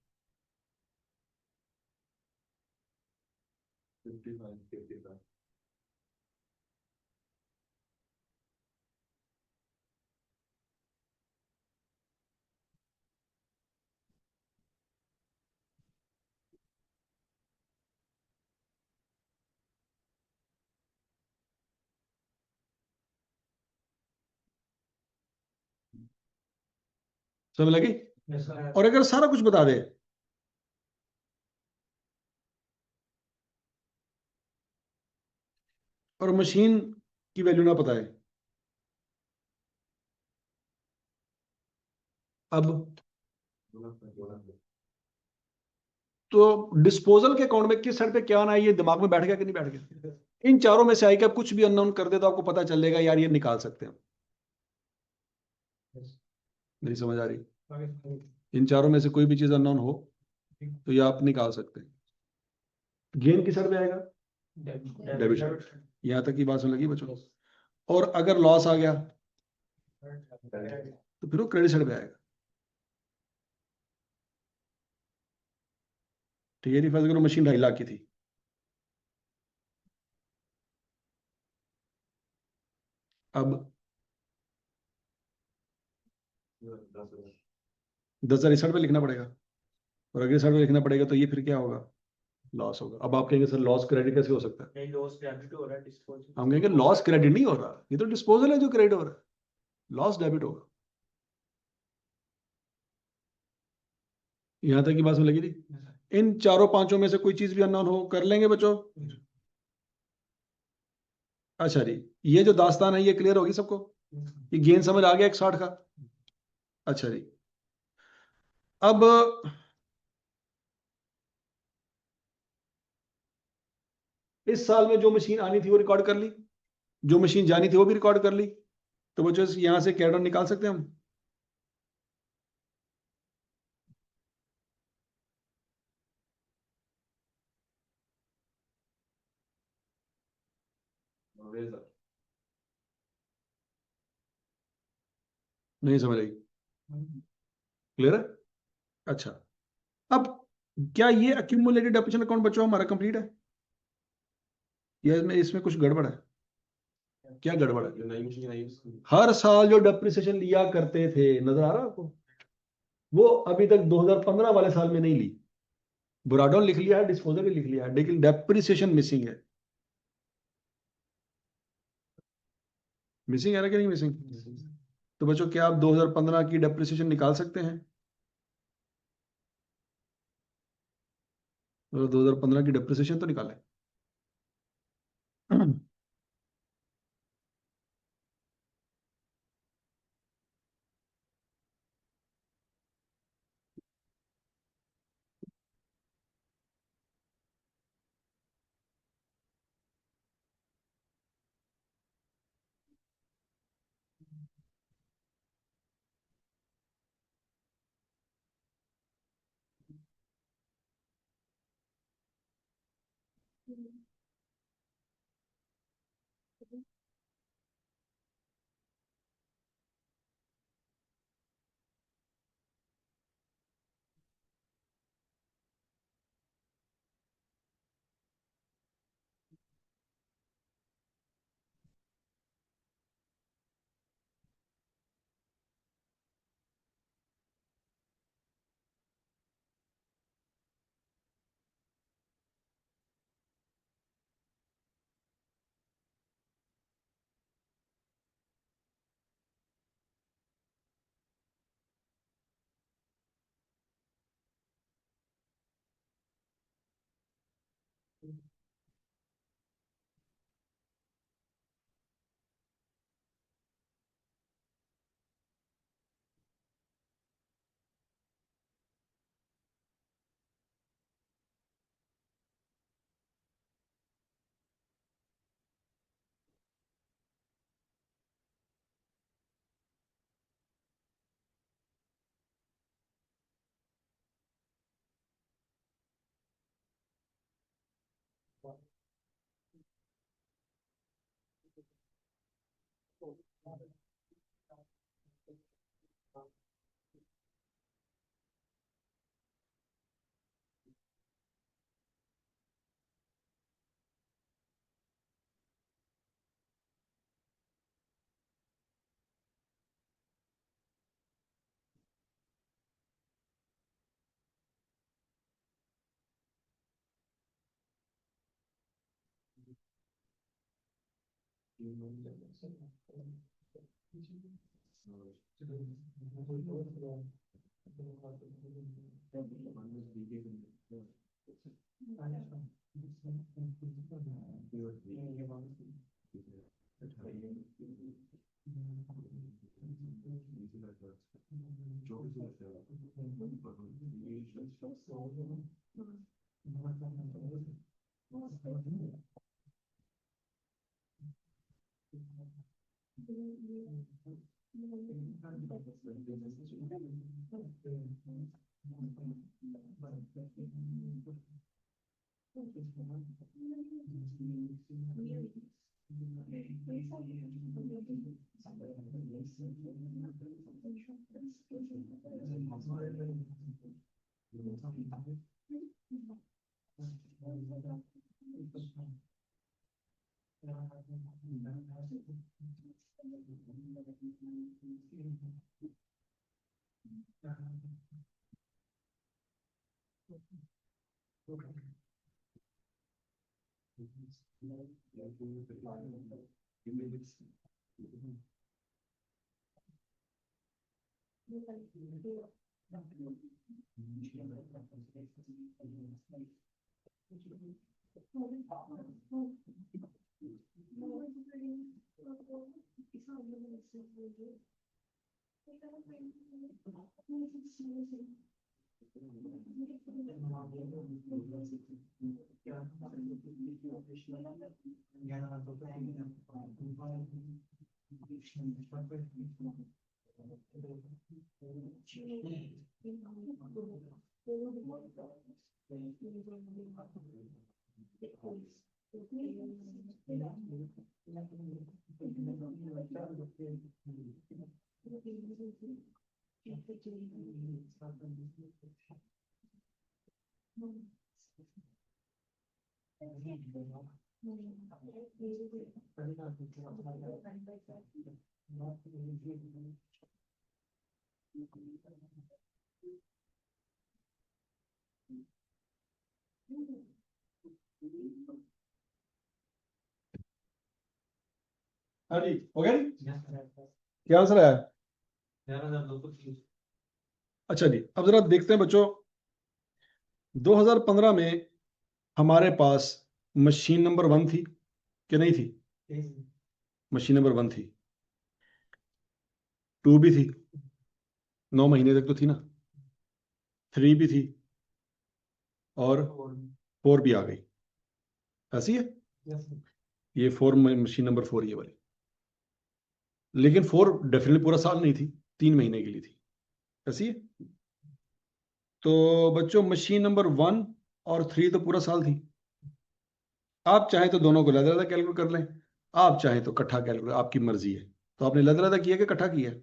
समझ लगी? और अगर सारा कुछ बता दे और मशीन की वैल्यू ना पता है, अब तो डिस्पोजल के अकाउंट में किस साइड पे क्या आना है ये दिमाग में बैठ गया कि नहीं बैठ गया? इन चारों में से आई कैप कुछ भी अननोन कर दे तो आपको पता चलेगा यार ये निकाल सकते हैं। नहीं समझ आ रही? इन चारों में से कोई भी चीज अननोन हो तो ये आप निकाल सकते हैं। गेन किस साइड पे आएगा? Debit side. यहाँ तक की बात सुन लगी बच्चों? और अगर लॉस आ गया तो फिर वो क्रेडिट साइड पे आएगा। ठीक है जी, फर्ज करो मशीन 2.5 लाख की थी, अब 10,000 इस साइड पे लिखना पड़ेगा और अगले साइड पे लिखना पड़ेगा, तो ये फिर क्या होगा, लॉस होगा। अब आप कहेंगे सर लॉस क्रेडिट कैसे हो सकता है? नहीं, लॉस क्रेडिट हो रहा है, डिस्पोजल। हम कहेंगे लॉस क्रेडिट नहीं हो रहा, ये तो डिस्पोजल है जो क्रेडिट हो रहा है, लॉस डेबिट होगा। यहां तक की बात में लगी थी। इन चारों पांचों में से कोई चीज भी अननोन हो, कर लेंगे बच्चों? अच्छा जी, ये जो दास्तान है ये क्लियर होगी सबको? ये गेन समझ आ गया 160 का? अच्छा जी, अब इस साल में जो मशीन आनी थी वो रिकॉर्ड कर ली, जो मशीन जानी थी वो भी रिकॉर्ड कर ली, तो बच्चों यहां से कैडर निकाल सकते हैं हम? नहीं समझ आई? क्लियर है? अच्छा, अब क्या ये अक्यूमुलेटेड डेप्रिसिएशन अकाउंट बच्चों हमारा कंप्लीट है या इसमें इसमें कुछ गड़बड़ है? क्या गड़बड़ है? हर साल जो डेप्रिसिएशन लिया करते थे, नजर आ रहा है आपको? वो अभी तक 2015 वाले साल में नहीं ली। बुराडोन लिख लिया है, डिस्पोजल भी लिख लिया है, लेकिन डेप्रिसिएशन मिसिंग है। मिसिंग है ना कि नहीं मिसिंग? तो बच्चों क्या आप 2015 की डेप्रिसिएशन निकाल सकते हैं? तो 2015 की डेप्रिसिएशन तो निकालें। हाँ जी, हो गया जी? क्या आंसर आया? अच्छा जी, अब जरा देखते हैं बच्चों, 2015 में हमारे पास मशीन नंबर 1 थी कि नहीं थी? मशीन नंबर 1 थी, 2 भी थी, 9 महीने तक तो थी ना, 3 भी थी, और 4 भी आ गई। ऐसी है, ये 4 मशीन नंबर 4 ये वाली। लेकिन 4 डेफिनेटली पूरा साल नहीं थी, 3 महीने के लिए थी। ऐसी है। तो बच्चों मशीन नंबर 1 और 3 तो पूरा साल थी। आप चाहें तो दोनों को अलग-अलग कैलकुलेट कर लें, आप चाहें तो इकट्ठा कैलकुलेट, आपकी मर्जी है। तो आपने अलग-अलग किया कि इकट्ठा किया है?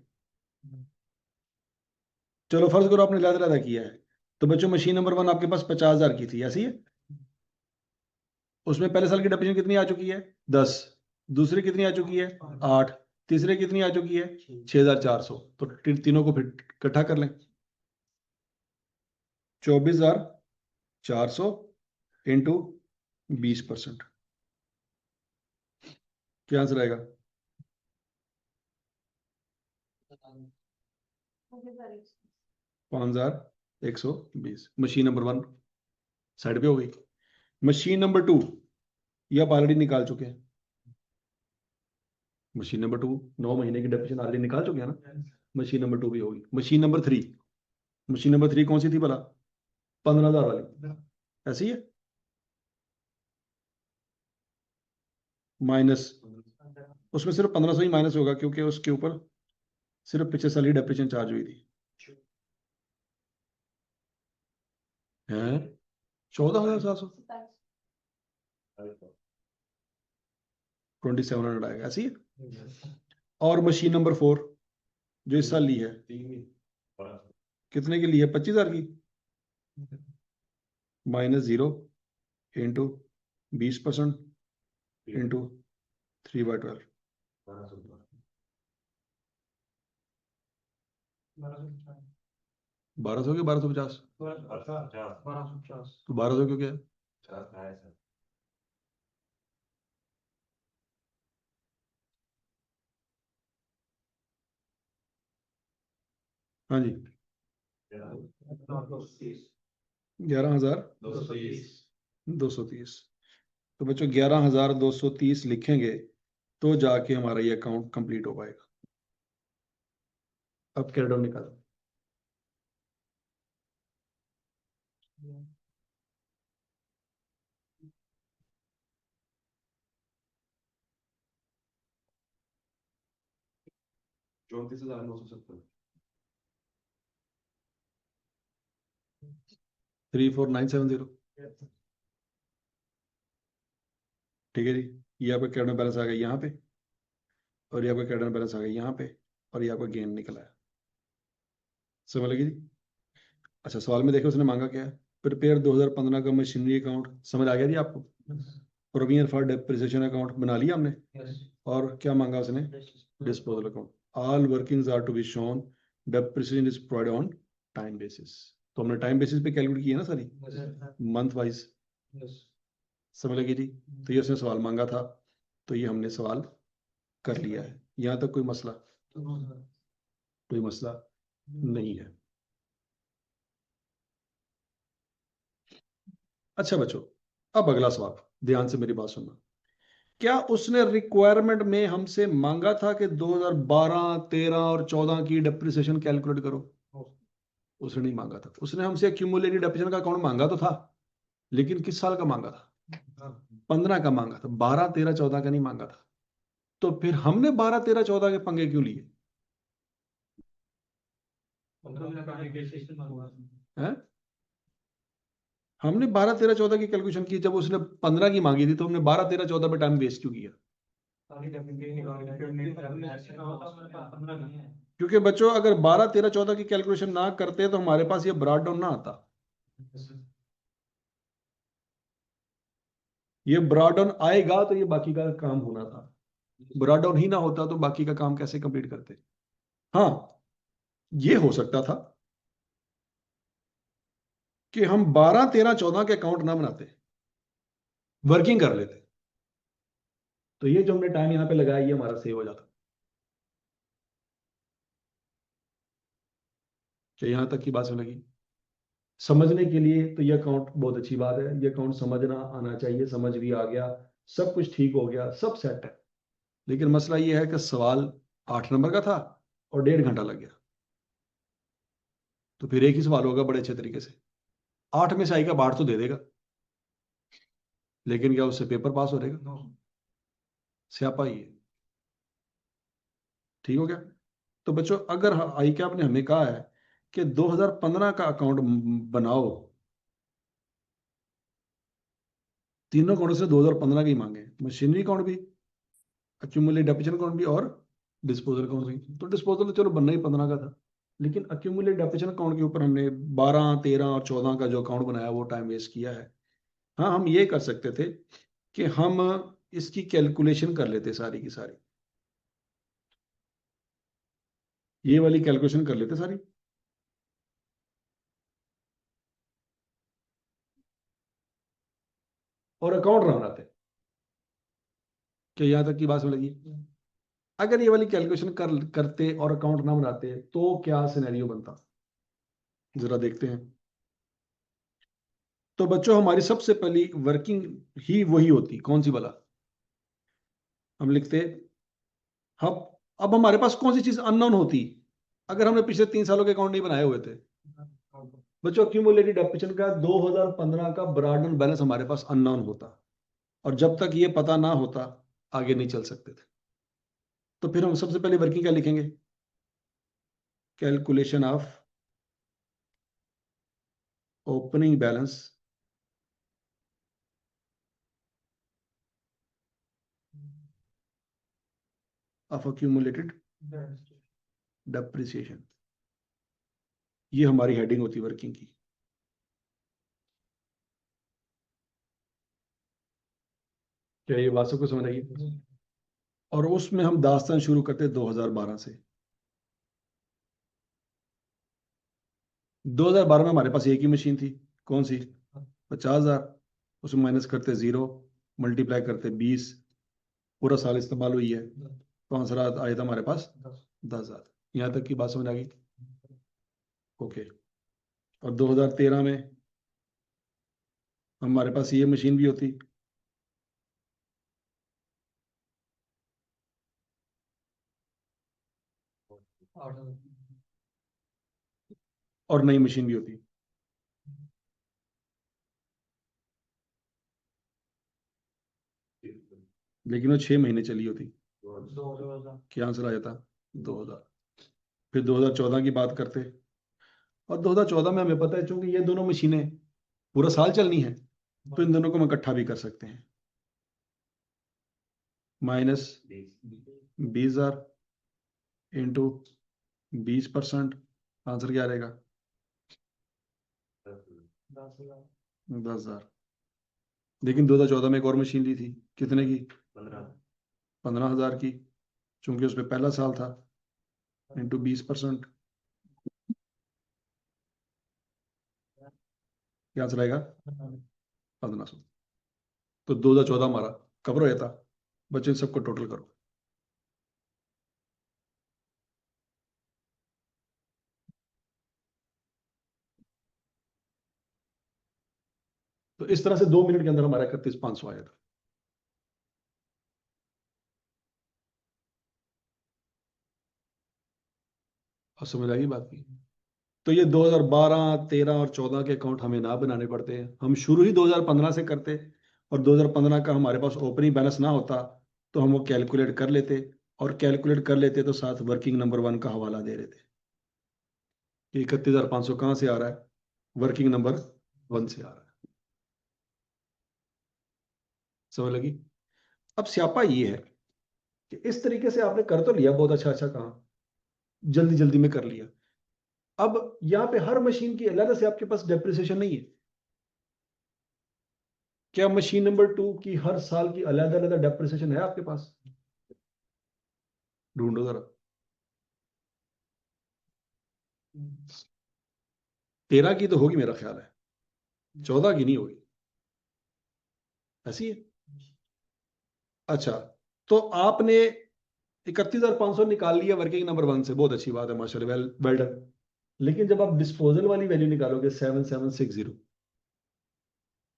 चलो फर्ज करो आपने अलग-अलग किया है, तो बच्चों मशीन नंबर 1 आपके पास 50,000 की थी, ऐसी है। उसमें पहले साल की डेप्रिसिएशन कितनी आ चुकी है? 10। दूसरी कितनी आ चुकी है? 8। तीसरे कितनी आ चुकी है? 6,400। तो तीनों को फिर इकट्ठा कर लें। 24,400 इंटू 20%, क्या आंसर आएगा? 5,120। मशीन नंबर 1 साइड पे हो गई। मशीन नंबर 2 ये आप ऑलरेडी निकाल चुके हैं। मशीन नंबर 2 9 महीने की डेप्रिसिएशन ऑलरेडी निकाल चुके हैं ना, मशीन नंबर 2 भी होगी। मशीन नंबर 3, मशीन नंबर 3 कौन सी थी भला? 15,000 वाली, ऐसी है। माइनस, उसमें सिर्फ 1,500 ही माइनस होगा क्योंकि उसके ऊपर सिर्फ पिछले साल ही डेप्रिसिएशन चार्ज हुई थी। है 14,700, 2,700 आएगा, ऐसी है। और मशीन नंबर 4 जो इस साल ली है, कितने की ली है? 25,000 की। -0 इंटू 20% इंटू 3/12, 1,200 की 1,250। तो 1,200 क्यों क्या? हाँ जी, 11,230। तो बच्चों 11,230 लिखेंगे तो जाके हमारा ये अकाउंट कंप्लीट हो पाएगा। अब कैरेट निकालो। ₹34,970, 34970। ठीक है जी, ये आपका क्रेडिट बैलेंस आ गया यहाँ पे, और ये आपका क्रेडिट बैलेंस आ गया यहाँ पे, और ये आपका गेन निकला है। समझ लगी जी? अच्छा, सवाल में देखो उसने मांगा क्या है। प्रिपेयर 2015 का मशीनरी अकाउंट, समझ आ गया जी आपको? प्रोविजन फॉर डेप्रिसिएशन अकाउंट बना लिया हमने। और क्या मांगा उसने? Disposal account. All workings are to be shown, depreciation is provided on time basis. तो हमने टाइम बेसिस पे कैलकुलेट की है ना सारी, मंथ वाइज। समझ लगी जी? तो ये उसने सवाल मांगा था, तो ये हमने सवाल कर लिया है। यहाँ तक कोई मसला? कोई मसला नहीं है। अच्छा बच्चों, अब अगला सवाल, ध्यान से मेरी बात सुनना। क्या उसने रिक्वायरमेंट में हमसे मांगा था कि 2012, 13 और 14 की डेप्रिसिएशन कैलकुलेट करो? उसने नहीं मांगा था। उसने हमसे एक्यूमुलेटेड डेप्रिसिएशन का अकाउंट मांगा तो था, लेकिन किस साल का मांगा था? 15 का मांगा था, 12, 13, 14 का नहीं मांगा था। तो फिर हमने 12, 13, 14 के पंगे क्यों लिए हैं? हमने 12, 13, 14 की कैलकुलेशन की, जब उसने 15 की मांगी थी तो हमने 12, 13, 14 पे टाइम वेस्ट क्यों किया? क्योंकि बच्चों अगर 12, 13, 14 की कैलकुलेशन ना करते तो हमारे पास ये ब्रॉड डाउन ना आता। ये ब्रॉड डाउन आएगा तो ये बाकी का काम होना था। ब्रॉड डाउन ही ना होता तो बाकी का काम कैसे कंप्लीट करते? हाँ, ये हो सकता था कि हम 12, 13, 14 के अकाउंट ना बनाते, वर्किंग कर लेते, तो ये जो हमने टाइम यहाँ पे लगाया ये हमारा सेव हो जाता। क्या यहाँ तक की बात समझ लगी? समझने के लिए तो ये अकाउंट बहुत अच्छी बात है, ये अकाउंट समझना आना चाहिए। समझ भी आ गया, सब कुछ ठीक हो गया, सब सेट है। लेकिन मसला ये है कि सवाल 8 नंबर का था और 1.5 घंटा लग गया। तो फिर एक ही सवाल होगा बड़े अच्छे तरीके से, 8 में से आई का 8 तो दे देगा, लेकिन क्या उससे पेपर पास हो जाएगा? स्यापा ही है। ठीक हो गया? तो बच्चों अगर आई कैप ने हमें कहा है कि 2015 का अकाउंट बनाओ, तीनों अकाउंट से 2015 की मांगे, मशीनरी अकाउंट भी, अक्यूमुलेटेड डेप्रिसिएशन अकाउंट भी, और डिस्पोजल अकाउंट भी। तो डिस्पोजल तो चलो बनना ही 15 का था, लेकिन अक्यूमुलेटेड डेप्रिसिएशन अकाउंट के ऊपर हमने 12, 13 और 14 का जो अकाउंट बनाया वो टाइम वेस्ट किया है। हाँ, हम ये कर सकते थे कि हम इसकी कैलकुलेशन कर लेते सारी की सारी, ये वाली कैलकुलेशन कर लेते सारी, और अकाउंट ना बनाते। क्या यहाँ तक की बात समझ लगी? अगर ये वाली कैलकुलेशन करते और अकाउंट ना बनाते तो क्या सिनेरियो बनता, जरा देखते हैं। तो बच्चों हमारी सबसे पहली वर्किंग ही वही होती, कौन सी वाला? हम लिखते, हम, अब हमारे पास कौन सी चीज अननोन होती अगर हमने पिछले 3 सालों के अकाउंट नहीं बनाए हुए थे? बच्चों क्यूमुलेटेड डेप्रिसिएशन का 2015 का ब्रॉडन बैलेंस हमारे पास अननोन होता, और जब तक ये पता ना होता आगे नहीं चल सकते थे। तो फिर हम सबसे पहले वर्किंग क्या लिखेंगे? Calculation of opening balance of accumulated depreciation, ये हमारी हेडिंग होती वर्किंग की। क्या ये बात सबको समझ आई? और उसमें हम दास्तान शुरू करते 2012 से। 2012 में हमारे पास एक ही मशीन थी, कौन सी? 50,000। उसमें माइनस करते 0, मल्टीप्लाई करते 20, पूरा साल इस्तेमाल हुई है तो आंसर आया था हमारे पास 10,000। यहाँ तक की बात समझ आ गई? ओके। और 2013 में हमारे पास ये मशीन भी होती, और नई मशीन भी होती, लेकिन वो 6 महीने चली होती। क्या आंसर आ जाता? 2,000। फिर 2014 की बात करते, और 2014 में हमें पता है चूंकि ये दोनों मशीनें पूरा साल चलनी है, तो इन दोनों को हम इकट्ठा भी कर सकते हैं। माइनस 20,000 इंटू 20%, आंसर क्या रहेगा? 10,000। लेकिन 2014 में एक और मशीन ली थी, कितने की? 15,000 की, चूंकि उसमें पहला साल था, इंटू 20%, क्या आंसर आएगा? 1500। तो 2014 हमारा कवर हो जाता। बच्चों सबको टोटल करो। तो इस तरह से 2 मिनट के अंदर हमारा 31,500 आया था। और समझ आई बात की? तो ये 2012, 13 और 14 के अकाउंट हमें ना बनाने पड़ते हैं, हम शुरू ही 2015 से करते, और 2015 का हमारे पास ओपनिंग बैलेंस ना होता तो हम वो कैलकुलेट कर लेते, और कैलकुलेट कर लेते तो साथ वर्किंग नंबर 1 का हवाला दे देते कि 31,500 कहाँ से आ रहा है? वर्किंग नंबर 1 से आ रहा है। समझ लगी? अब स्यापा ये है कि इस तरीके से आपने कर तो लिया, बहुत अच्छा अच्छा काम, जल्दी जल्दी में कर लिया। अब यहाँ पे हर मशीन की अलग से आपके पास डेप्रिसिएशन नहीं है। क्या मशीन नंबर 2 की हर साल की अलग अलग डेप्रिसिएशन है आपके पास? ढूंढो जरा। 13 की तो होगी मेरा ख्याल है, 14 की नहीं होगी, ऐसी है। अच्छा, तो आपने 31,500 निकाल लिया वर्किंग नंबर 1 से, बहुत अच्छी बात है, माशाल्लाह, वेल वेल डन। लेकिन जब आप डिस्पोजल वाली वैल्यू निकालोगे 7760,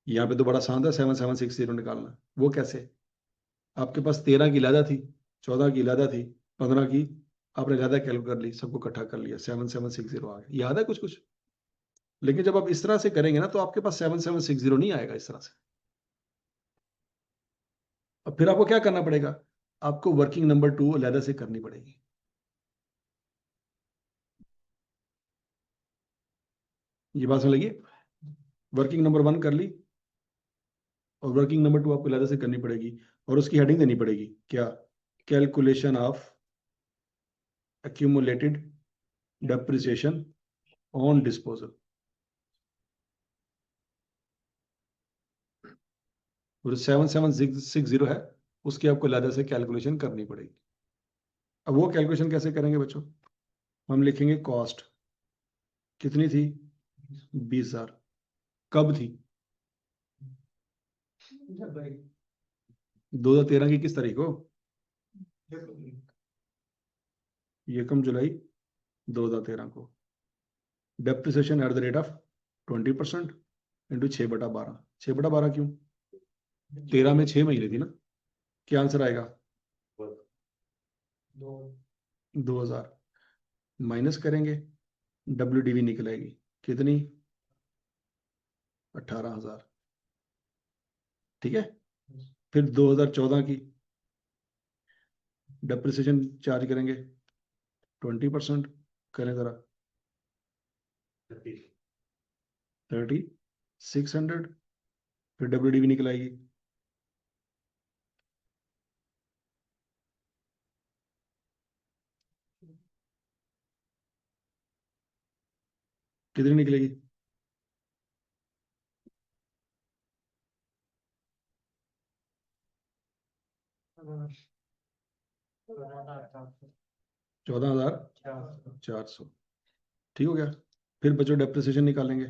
यहाँ पे तो बड़ा आसान था 7760 निकालना। वो कैसे? आपके पास 13 की लादा थी, 14 की लादा थी, 15 की आपने लादा कैलकुलेट कर ली, सबको इकट्ठा कर लिया, 7760 आ गया। याद है कुछ कुछ? लेकिन जब आप इस तरह से करेंगे ना तो आपके पास 7760 नहीं आएगा इस तरह से। अब फिर आपको क्या करना पड़ेगा? आपको वर्किंग नंबर 2 अलहदा से करनी पड़ेगी। ये बात समझ लगी? वर्किंग नंबर 1 कर ली, और वर्किंग नंबर 2 आपको अलहदा से करनी पड़ेगी, और उसकी हेडिंग देनी पड़ेगी क्या? Calculation of accumulated depreciation on disposal। और 7760 है, उसकी आपको अलहदा से कैलकुलेशन करनी पड़ेगी। अब वो कैलकुलेशन कैसे करेंगे बच्चों? हम लिखेंगे कॉस्ट कितनी थी? 20,000। कब थी? 2013 की किस तारीख को? यकम जुलाई 2013 को। Depreciation at the rate of 20% into 6/12। 6/12 क्यों? 13 में 6 महीने थी ना। क्या आंसर आएगा? 2,000 माइनस करेंगे, WDV निकलेगी कितनी? 18,000। ठीक है। फिर 2014 की डेप्रिसिएशन चार्ज करेंगे 20%, करें जरा 3600। फिर WDV निकल आएगी कितनी निकलेगी? 14,400। ठीक हो गया। फिर बच्चों डेप्रिसिएशन निकालेंगे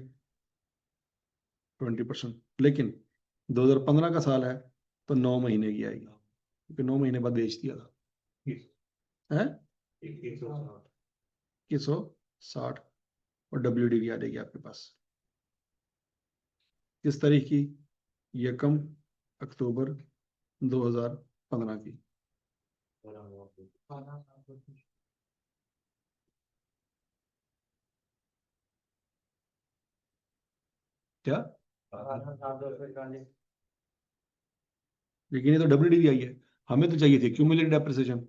20%, लेकिन 2015 का साल है तो 9 महीने की आएगी, क्योंकि 9 महीने बाद बेच दिया था है 160। और WDV आ जाएगी आपके पास किस तारीख की? यकम अक्टूबर 2015 की। क्या? लेकिन ये तो WDV आई है, हमें तो चाहिए थी क्यूमुलेटेड डेप्रिसिएशन।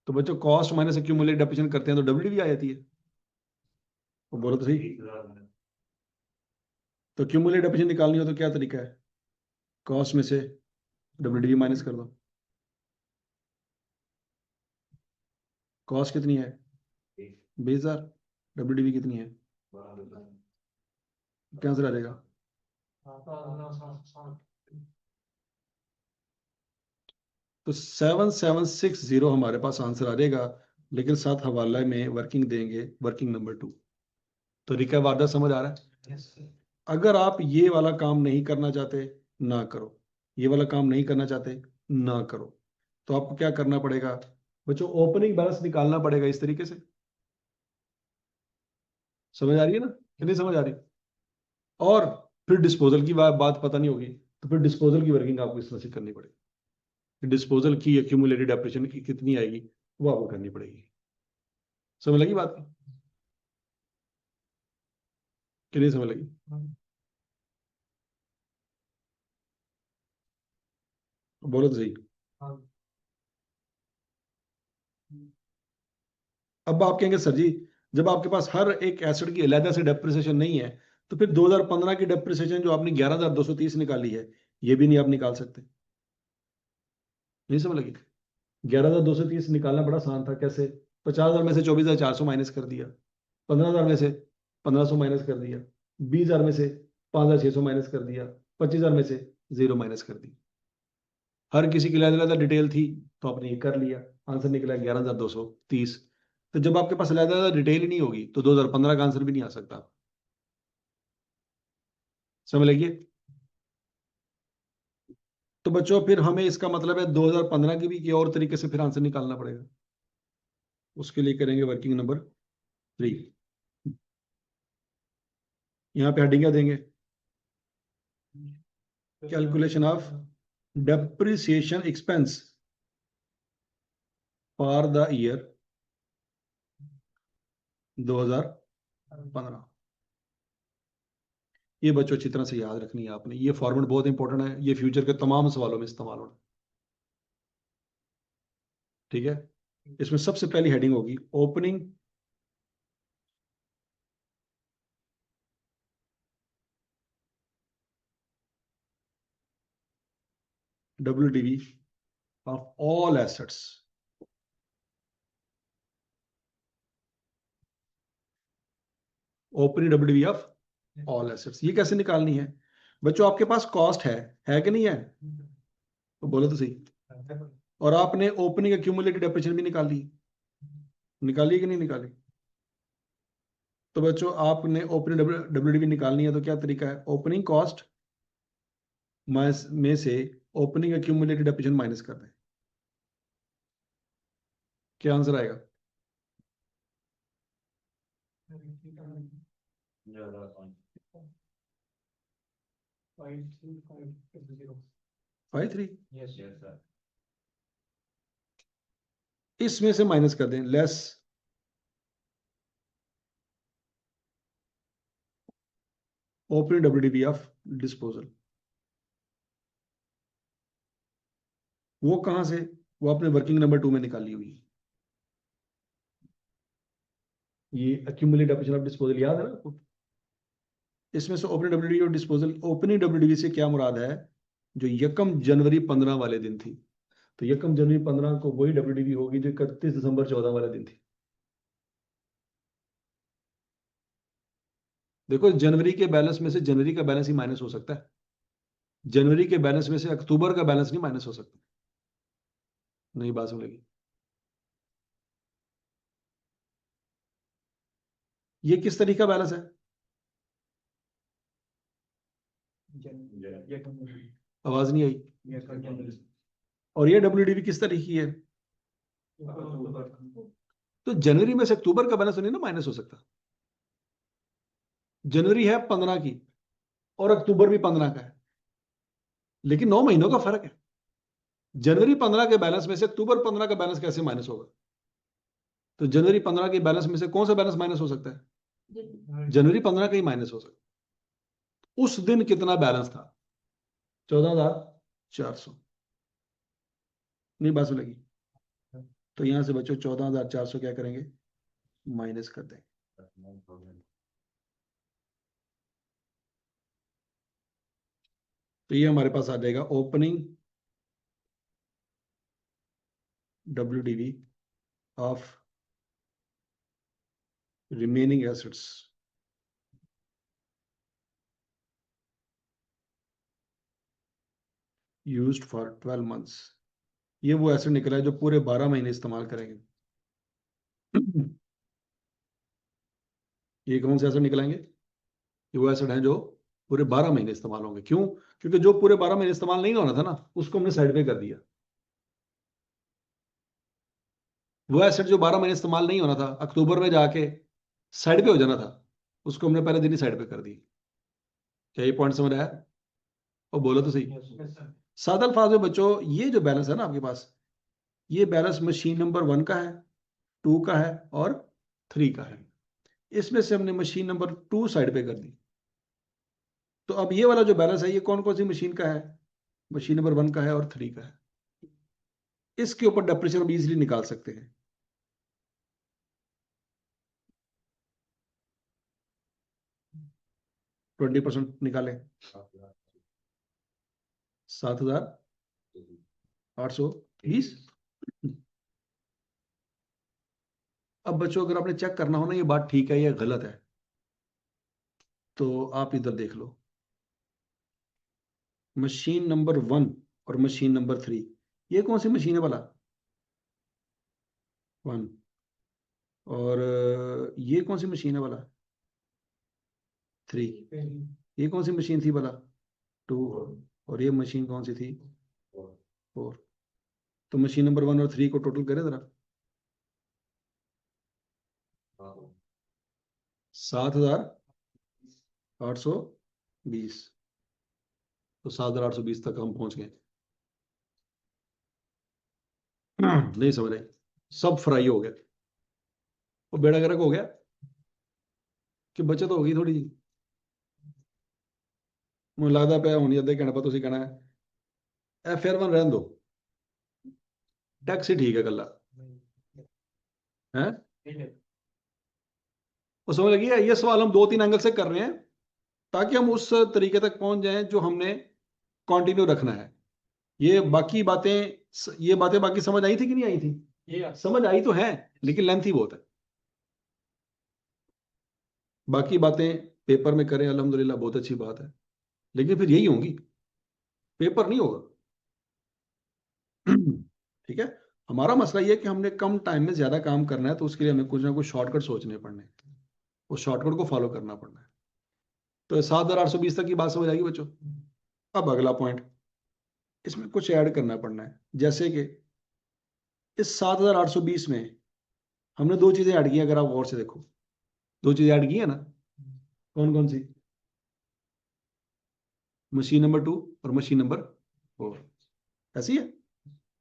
तो बच्चों कॉस्ट माइनस एक्यूमुलेटेड डेप्रिसिएशन करते हैं तो WDV आ जाती है। तो बोलो तो सही। तो क्यूमुलेटेड डेप्रिसिएशन निकालनी हो तो क्या तरीका है? कॉस्ट में से WDV माइनस कर दो। कॉस्ट कितनी है? 20,000। WDV कितनी है? क्या आंसर आ जाएगा? तो 7760 हमारे पास आंसर आ जाएगा, लेकिन साथ हवाला में वर्किंग देंगे, वर्किंग नंबर 2। तरीका वारदा समझ आ रहा है? अगर आप ये वाला काम नहीं करना चाहते, ना करो। ये वाला काम नहीं करना चाहते, ना करो। तो आपको क्या करना पड़ेगा बच्चों? ओपनिंग बैलेंस निकालना पड़ेगा इस तरीके से। समझ आ रही है ना कि नहीं समझ आ रही? और फिर डिस्पोजल की बात पता नहीं होगी, तो फिर डिस्पोजल की वर्किंग आपको इस तरह से करनी पड़ेगी। डिस्पोजल की एक्यूमुलेटेड डेप्रिसिएशन की कितनी आएगी वो आपको करनी पड़ेगी। समझ लगी बात कि नहीं समझ लगी? बोलो तो सही। अब आप कहेंगे सर जी, जब आपके पास हर एक एसेट की अलग से डेप्रिसिएशन नहीं है, तो फिर 2015 की डेप्रिसिएशन जो आपने 11,230 निकाली है, ये भी नहीं आप निकाल सकते। नहीं समझ लगी? 11,230 निकालना बड़ा आसान था। कैसे? 50,000 में से 24,400 माइनस कर दिया, 15,000 में से 1,500 माइनस कर दिया, 20,000 में से 5,600 माइनस कर दिया, 25,000 में से 0 माइनस कर दी। हर किसी की अलग अलग डिटेल थी, तो आपने ये कर लिया, आंसर निकला 11,230। तो जब आपके पास अलग डिटेल ही नहीं होगी, तो 2015 का आंसर भी नहीं आ सकता। समझ लगिए? तो बच्चों फिर हमें इसका मतलब है 2015 की भी किसी और तरीके से फिर आंसर निकालना पड़ेगा। उसके लिए करेंगे वर्किंग नंबर 3। यहाँ पे हेडिंग क्या देंगे? Calculation of depreciation expense for the year 2015। ये बच्चों अच्छी तरह से याद रखनी है आपने, ये फॉर्मेट बहुत इंपॉर्टेंट है, ये फ्यूचर के तमाम सवालों में इस्तेमाल होना। ठीक है? इसमें सबसे पहली हेडिंग होगी opening WDV of all assets. Opening WDV of all assets, ये कैसे निकालनी है बच्चों? आपके पास कॉस्ट है कि नहीं है? तो बोलो तो सही। और आपने ओपनिंग एक्यूमुलेटेड डेप्रिसिएशन भी निकाली कि नहीं निकाली? तो बच्चों आपने ओपनिंग WDV निकालनी है, तो क्या तरीका है? ओपनिंग कॉस्ट में से ओपनिंग एक्यूमुलेटेड डेप्रिसिएशन माइनस कर दें। क्या आंसर आएगा? 53। इसमें से माइनस कर दें less opening WDV of disposal. वो कहां से? वो आपने वर्किंग नंबर 2 में निकाली हुई है। ये एक्यूमुलेटेड डेप्रिसिएशन ऑफ डिस्पोजल याद है ना आपको? इसमें से ओपनिंग WDV और डिस्पोजल, ओपनिंग WDV से क्या मुराद है? जो 1 जनवरी 15 वाले दिन थी, तो 1 जनवरी 15 को वही WDV होगी जो 31 दिसंबर 14 वाले दिन थी। देखो जनवरी के बैलेंस में से जनवरी का बैलेंस ही माइनस हो सकता है, जनवरी के बैलेंस में से अक्टूबर का बैलेंस नहीं माइनस हो सकता। नहीं बात सुनेगी? ये किस तरीका बैलेंस है? आवाज नहीं आई। और ये WDV किस तरीके की है? तो जनवरी में से अक्टूबर का बैलेंस तो नहीं ना माइनस हो सकता। जनवरी है 15 की और अक्टूबर भी 15 का है, लेकिन 9 महीनों का फर्क है। जनवरी 15 के बैलेंस में से अक्टूबर 15 का बैलेंस कैसे माइनस होगा? तो जनवरी 15 के बैलेंस में से कौन सा बैलेंस माइनस हो सकता है? जनवरी 15 का ही माइनस हो सकता है। उस दिन कितना बैलेंस था? 14,400। नहीं बात सुनेगी? तो यहां से बच्चों 14,400 क्या करेंगे? माइनस कर देंगे। तो ये हमारे पास आ जाएगा opening WDV of remaining assets used for 12 months. ये वो एसेट निकला है जो पूरे 12 महीने इस्तेमाल करेंगे। ये कौन से एसेट निकलेंगे? ये वो एसेट हैं जो पूरे 12 महीने इस्तेमाल होंगे। क्यों? क्योंकि जो पूरे 12 महीने इस्तेमाल नहीं होना था ना, उसको हमने साइड पे कर दिया। वो एसेट जो 12 महीने इस्तेमाल नहीं होना था, अक्टूबर में जाके साइड पे हो जाना था, उसको हमने पहले दिन ही साइड पे कर दी। क्या ये पॉइंट समझ आया? और बोलो तो सही। सादा अल्फाज में बच्चों, ये जो बैलेंस है ना आपके पास, ये बैलेंस मशीन नंबर 1 का है, 2 का है और 3 का है। इसमें से हमने मशीन नंबर 2 साइड पे कर दी। तो अब ये वाला जो बैलेंस है, ये कौन कौन सी मशीन का है? मशीन नंबर 1 का है और 3 का है। इसके ऊपर डेप्रिसिएशन हम इजीली निकाल सकते हैं। ट्वेंटी परसेंट निकालें, 7,820। अब बच्चों, अगर आपने चेक करना हो ना ये बात ठीक है या गलत है, तो आप इधर देख लो। मशीन नंबर 1 और मशीन नंबर 3, ये कौन सी मशीन है भला? 1। और ये कौन सी मशीन है भला? 3। ये कौन सी मशीन थी भला? 2। और ये मशीन कौन सी थी? 4। तो मशीन नंबर 1 और 3 को टोटल करें जरा। 7,820। तो 7,820 तक हम पहुंच गए। नहीं समझ रहे? सब फ्राई हो गया और बेड़ा गर्क हो गया कि बचत हो गई थोड़ी जी। मुझे लगता पे होनी अद्धे घंटे बाद तुसी कहना है फिर वन रहन दो, टैक्स ही ठीक है गला है। वो समझ लगी है? ये सवाल हम 2-3 एंगल से कर रहे हैं ताकि हम उस तरीके तक पहुंच जाएं जो हमने कंटिन्यू रखना है। ये बातें बाकी समझ आई थी कि नहीं आई थी? ये समझ आई तो है, लेकिन लेंथी बहुत है। बाकी बातें पेपर में करें अल्हम्दुलिल्लाह, बहुत अच्छी बात है, लेकिन फिर यही होंगी, पेपर नहीं होगा। ठीक है। हमारा मसला ये है कि हमने कम टाइम में ज्यादा काम करना है, तो उसके लिए हमें कुछ ना कुछ शॉर्टकट सोचने पड़ने हैं, उस शॉर्टकट को फॉलो करना पड़ना है। तो 7,820 तक की बात समझ आएगी बच्चों? अब अगला पॉइंट, इसमें कुछ ऐड करना पड़ना है। जैसे कि इस 7,820 में हमने 2 चीजें ऐड की, अगर आप गौर से देखो, 2 चीजें ऐड की है ना। कौन कौन सी? मशीन नंबर 2 और मशीन नंबर 4। ऐसी है,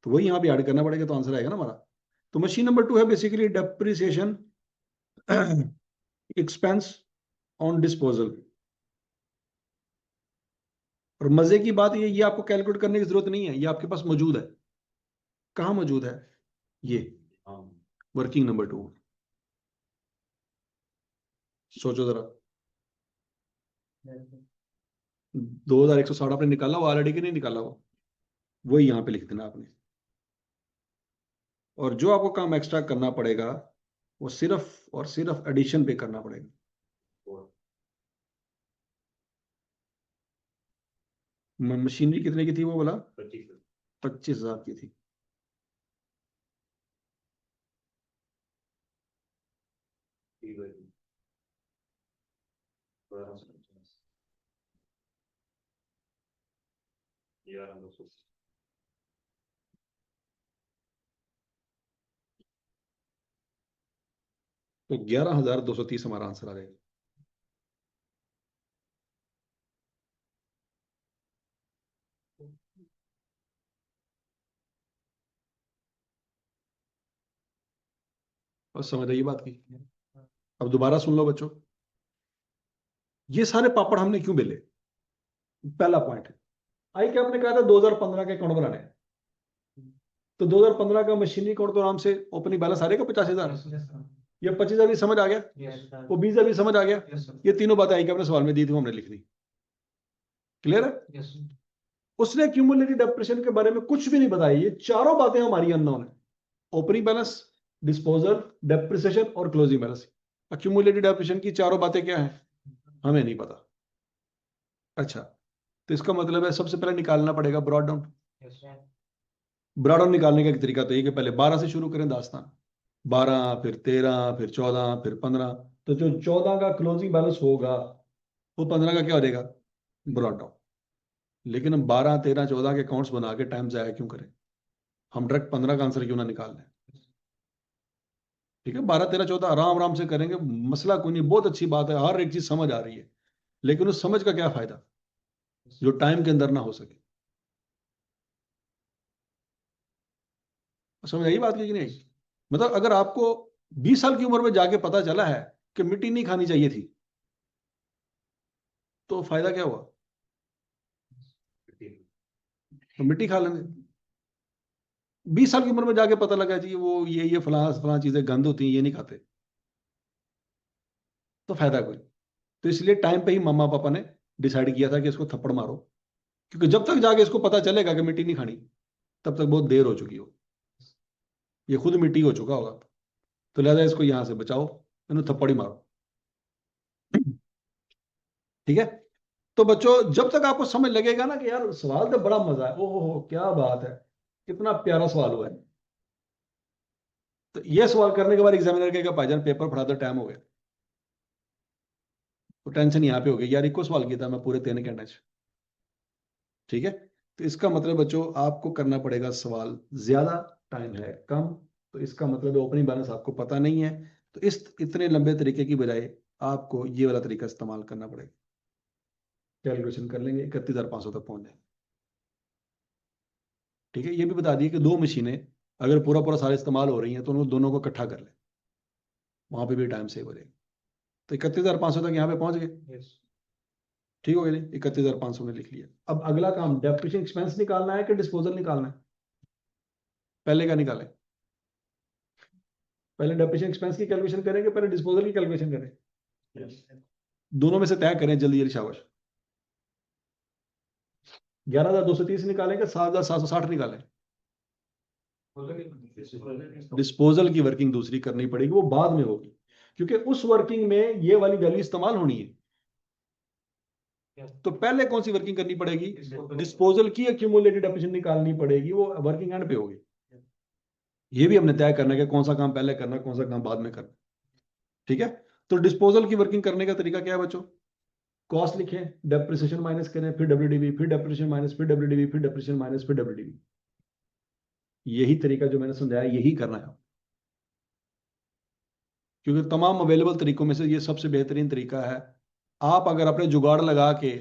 तो वही यहाँ पे ऐड करना पड़ेगा, तो आंसर आएगा ना हमारा। तो मशीन नंबर 2 है basically depreciation expense on disposal. और मजे की बात ये आपको कैलकुलेट करने की जरूरत नहीं है, ये आपके पास मौजूद है। कहाँ मौजूद है? ये वर्किंग नंबर 2। सोचो जरा, 2,160 आपने निकाला वो ऑलरेडी, कि नहीं निकाला वो? वही यहाँ पे लिख देना आपने। और जो आपको काम एक्स्ट्रा करना पड़ेगा वो सिर्फ और सिर्फ एडिशन पे करना पड़ेगा। मशीनरी कितने की थी वो बोला? 25,000 की थी। तो 11,230 हमारा आंसर आ जाएगा। और समझ रही बात की? अब दोबारा सुन लो बच्चों, ये सारे पापड़ हमने क्यों बेले? पहला पॉइंट है, आई क्या आपने कहा था 2015 के अकाउंट बनाने हैं, तो 2015 का मशीनरी अकाउंट तो आराम से ओपनिंग बैलेंस आ रहेगा 50,000। ये 25,000 भी समझ आ गया, वो 20,000 भी समझ आ गया। ये तीनों बातें आई कि आपने सवाल में दी थी, वो हमने लिख दी। क्लियर है? उसने क्यूमुलेटिव डेप्रिसिएशन के बारे में कुछ भी नहीं बताया। ये चारों बातें हमारी अननोन है। ओपनिंग बैलेंस, डिस्पोजल, डेप्रिसिएशन और क्लोजिंग बैलेंस। क्यूमुलेटिव डेप्रिसिएशन की चारों बातें क्या है हमें नहीं पता। अच्छा, तो इसका मतलब है सबसे पहले निकालना पड़ेगा ब्रॉड डाउन। ब्रॉड डाउन निकालने का एक तरीका तो ये कि पहले 12 से शुरू करें दास्तान। 12, फिर 13, फिर 14, फिर 15। तो जो 14 का क्लोजिंग बैलेंस होगा वो 15 का क्या हो जाएगा, ब्रॉड डाउन। लेकिन हम 12, 13, 14 के अकाउंट्स बना के टाइम जाया क्यों करें, हम डायरेक्ट 15 का आंसर क्यों ना निकाल लें। ठीक है, 12, 13, 14 आराम आराम से करेंगे, मसला कोई नहीं, बहुत अच्छी बात है, हर एक चीज समझ आ रही है। लेकिन उस समझ का क्या फायदा जो टाइम के अंदर ना हो सके। समझ आई बात की कि नहीं। मतलब अगर आपको 20 साल की उम्र में जाके पता चला है कि मिट्टी नहीं खानी चाहिए थी, तो फायदा क्या हुआ, तो मिट्टी खा लेंगे। 20 साल की उम्र में जाके पता लगा जी वो ये फलां फलां चीजें गंद होती हैं, ये नहीं खाते, तो फायदा कोई। तो इसलिए टाइम पे ही मम्मा पापा ने डिसाइड किया था कि इसको थप्पड़ मारो, क्योंकि जब तक जाके इसको पता चलेगा कि मिट्टी नहीं खानी, तब तक बहुत देर हो चुकी हो, ये खुद मिट्टी हो चुका होगा। तो लिहाजा इसको यहां से बचाओ, इन्हें थप्पड़ ही मारो। ठीक है। तो बच्चों जब तक आपको समझ लगेगा ना कि यार सवाल तो बड़ा मजा है, ओहो हो क्या बात है, कितना प्यारा सवाल हुआ है, तो ये सवाल करने के बाद एग्जामिनर कहेगा भाईजान पेपर फटा दो, टाइम हो गया। तो टेंशन यहाँ पे हो गई, यार इको सवाल किया था मैं पूरे 3 घंटे से। ठीक है। तो इसका मतलब बच्चों आपको करना पड़ेगा सवाल ज्यादा, टाइम है कम। तो इसका मतलब ओपनिंग बैलेंस आपको पता नहीं है, तो इस इतने लंबे तरीके की बजाय आपको ये वाला तरीका इस्तेमाल करना पड़ेगा। कैलकुलेशन कर लेंगे, 31,500 तक पहुंच जाए। ठीक है, ये भी बता दिए कि 2 मशीनें अगर पूरा पूरा सारे इस्तेमाल हो रही हैं तो उन दोनों को इकट्ठा कर लें, वहां पे भी टाइम सेव हो जाएगा। तो 31,500 तक यहाँ पे पहुंच गए। ठीक हो गया नहीं, 31,500 ने लिख लिया। अब अगला काम डेप्रिसिएशन एक्सपेंस निकालना है कि डिस्पोजल निकालना है, पहले का निकालें। पहले डेप्रिसिएशन एक्सपेंस की कैलकुलेशन करेंगे, पहले डिस्पोजल की कैलकुलेशन करें, दोनों में से तय करें जल्दी जल्दी शाबाश। 11,230 निकालेंगे, 7,760 निकालें। डिस्पोजल की वर्किंग दूसरी करनी पड़ेगी, वो बाद में होगी, क्योंकि उस वर्किंग में ये वाली वैल्यू इस्तेमाल होनी है। तो पहले कौन सी वर्किंग करनी पड़ेगी, डिस्पोजल की एक्यूमुलेटेड डेप्रिसिएशन निकालनी पड़ेगी, वो वर्किंग एंड पे होगी। ये भी हमने तय करना है कि कौन सा काम पहले करना, कौन सा काम बाद में करना। ठीक है। तो डिस्पोजल की वर्किंग करने का तरीका क्या है बच्चों, कॉस्ट लिखें, डेप्रिसिएशन माइनस करें, फिर डब्ल्यूडीवी, फिर डेप्रिसिएशन माइनस, फिर डब्ल्यूडीवी, फिर डेप्रिसिएशन माइनस, फिर डब्ल्यूडीवी। यही तरीका जो मैंने समझाया यही करना है, क्योंकि तमाम अवेलेबल तरीकों में से ये सबसे बेहतरीन तरीका है। आप अगर अपने जुगाड़ लगा के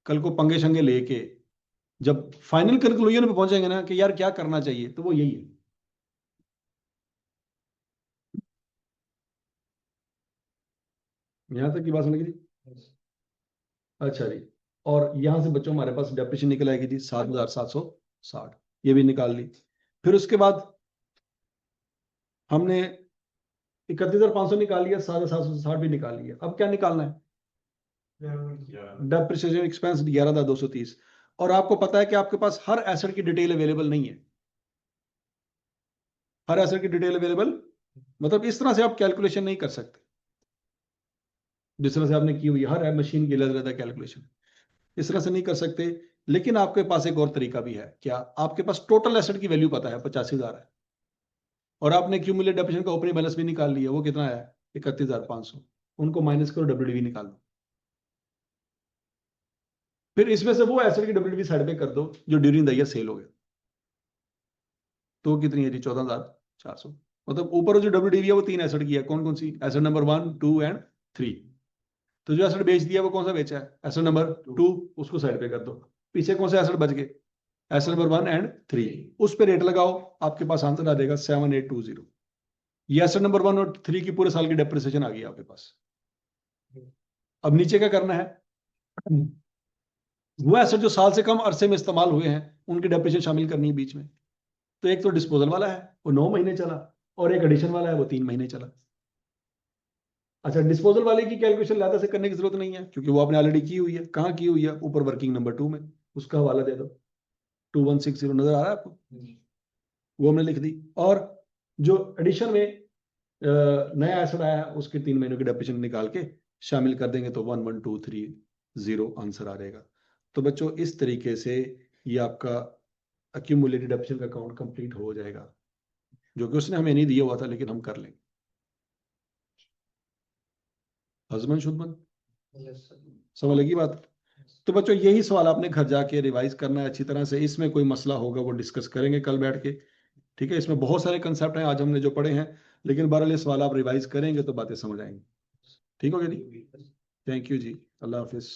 कल को पंगे शंगे लेके जब फाइनल कंक्लूजन पे पहुंचेंगे ना कि यार क्या करना चाहिए, तो वो यही है। यहां तक की बात समझ गई। अच्छा जी। और यहां से बच्चों हमारे पास डेप्रिसिएशन निकल आएगी जी 7,760, ये भी निकाल ली। फिर उसके बाद हमने 31,500 निकाल लिया, 7,760 भी निकाल लिया। अब क्या निकालना है, डेप्रिसिएशन एक्सपेंस 11,230। और आपको पता है कि आपके पास हर एसेट की डिटेल अवेलेबल नहीं है, हर एसेट की डिटेल अवेलेबल, मतलब इस तरह से आप कैलकुलेशन नहीं कर सकते जिस तरह से आपने की हुई है। हर मशीन की अलग अलग कैलकुलेशन इस तरह से नहीं कर सकते। लेकिन आपके पास एक और तरीका भी है, क्या आपके पास टोटल एसेट की वैल्यू पता है 85,000 है, और आपने क्यूमुलेटेड डेप्रिसिएशन का ओपनिंग बैलेंस भी निकाल लिया, वो कितना है 31,500। उनको माइनस करो, डब्ल्यूडीवी निकालो। फिर इसमें से वो एसेट की डब्ल्यूडीवी साइड पे कर दो जो ड्यूरिंग द ईयर सेल हो गया, तो कितनी है जी 14,400। मतलब ऊपर जो डब्ल्यूडीवी है वो 3 एसेट की है, कौन कौन सी, एसेट नंबर 1, 2 एंड 3। तो जो एसेट बेच दिया वो कौन सा बेचा है, एसेट नंबर 2, उसको साइड पे कर दो। पीछे कौन से एसेट बच गए, एसेट नंबर 1 एंड 3, उस पर रेट लगाओ, आपके पास आंसर आ जाएगा 7820। ये एसेट नंबर 1 और 3 की पूरे साल की डेप्रिसिएशन आ गई आपके पास। अब नीचे क्या करना है, वो एसेट जो साल से कम अरसे में इस्तेमाल हुए हैं उनकी डेप्रिसिएशन शामिल करनी है बीच में। तो एक तो डिस्पोजल वाला है वो 9 महीने चला, और एक एडिशन वाला है वो 3 महीने चला। अच्छा, डिस्पोजल वाले की कैलकुलेशन लादा से करने की जरूरत नहीं है, क्योंकि वो आपने ऑलरेडी की हुई है। कहाँ की हुई है, ऊपर वर्किंग नंबर 2 में, उसका हवाला दे दो। 2160 नजर आ रहा है आपको, वो हमने लिख दी। और जो एडिशन में नया एसिड आया है उसके 3 महीनों की डेप्रिसिएशन निकाल के शामिल कर देंगे तो 11230 आंसर आ जाएगा। तो बच्चों इस तरीके से ये आपका अक्यूमुलेटेड डेप्रिसिएशन का अकाउंट कंप्लीट हो जाएगा, जो कि उसने हमें नहीं दिया हुआ था लेकिन हम कर लेंगे। हजमन शुद्धमन समझ लगी बात? तो बच्चों यही सवाल आपने घर जाके रिवाइज करना है अच्छी तरह से। इसमें कोई मसला होगा वो डिस्कस करेंगे कल बैठ के, ठीक है। इसमें बहुत सारे कंसेप्ट हैं आज हमने जो पढ़े हैं, लेकिन बहरहाल ये सवाल आप रिवाइज करेंगे तो बातें समझ आएंगी। ठीक हो गया जी? Thank you ji, Allah Hafiz.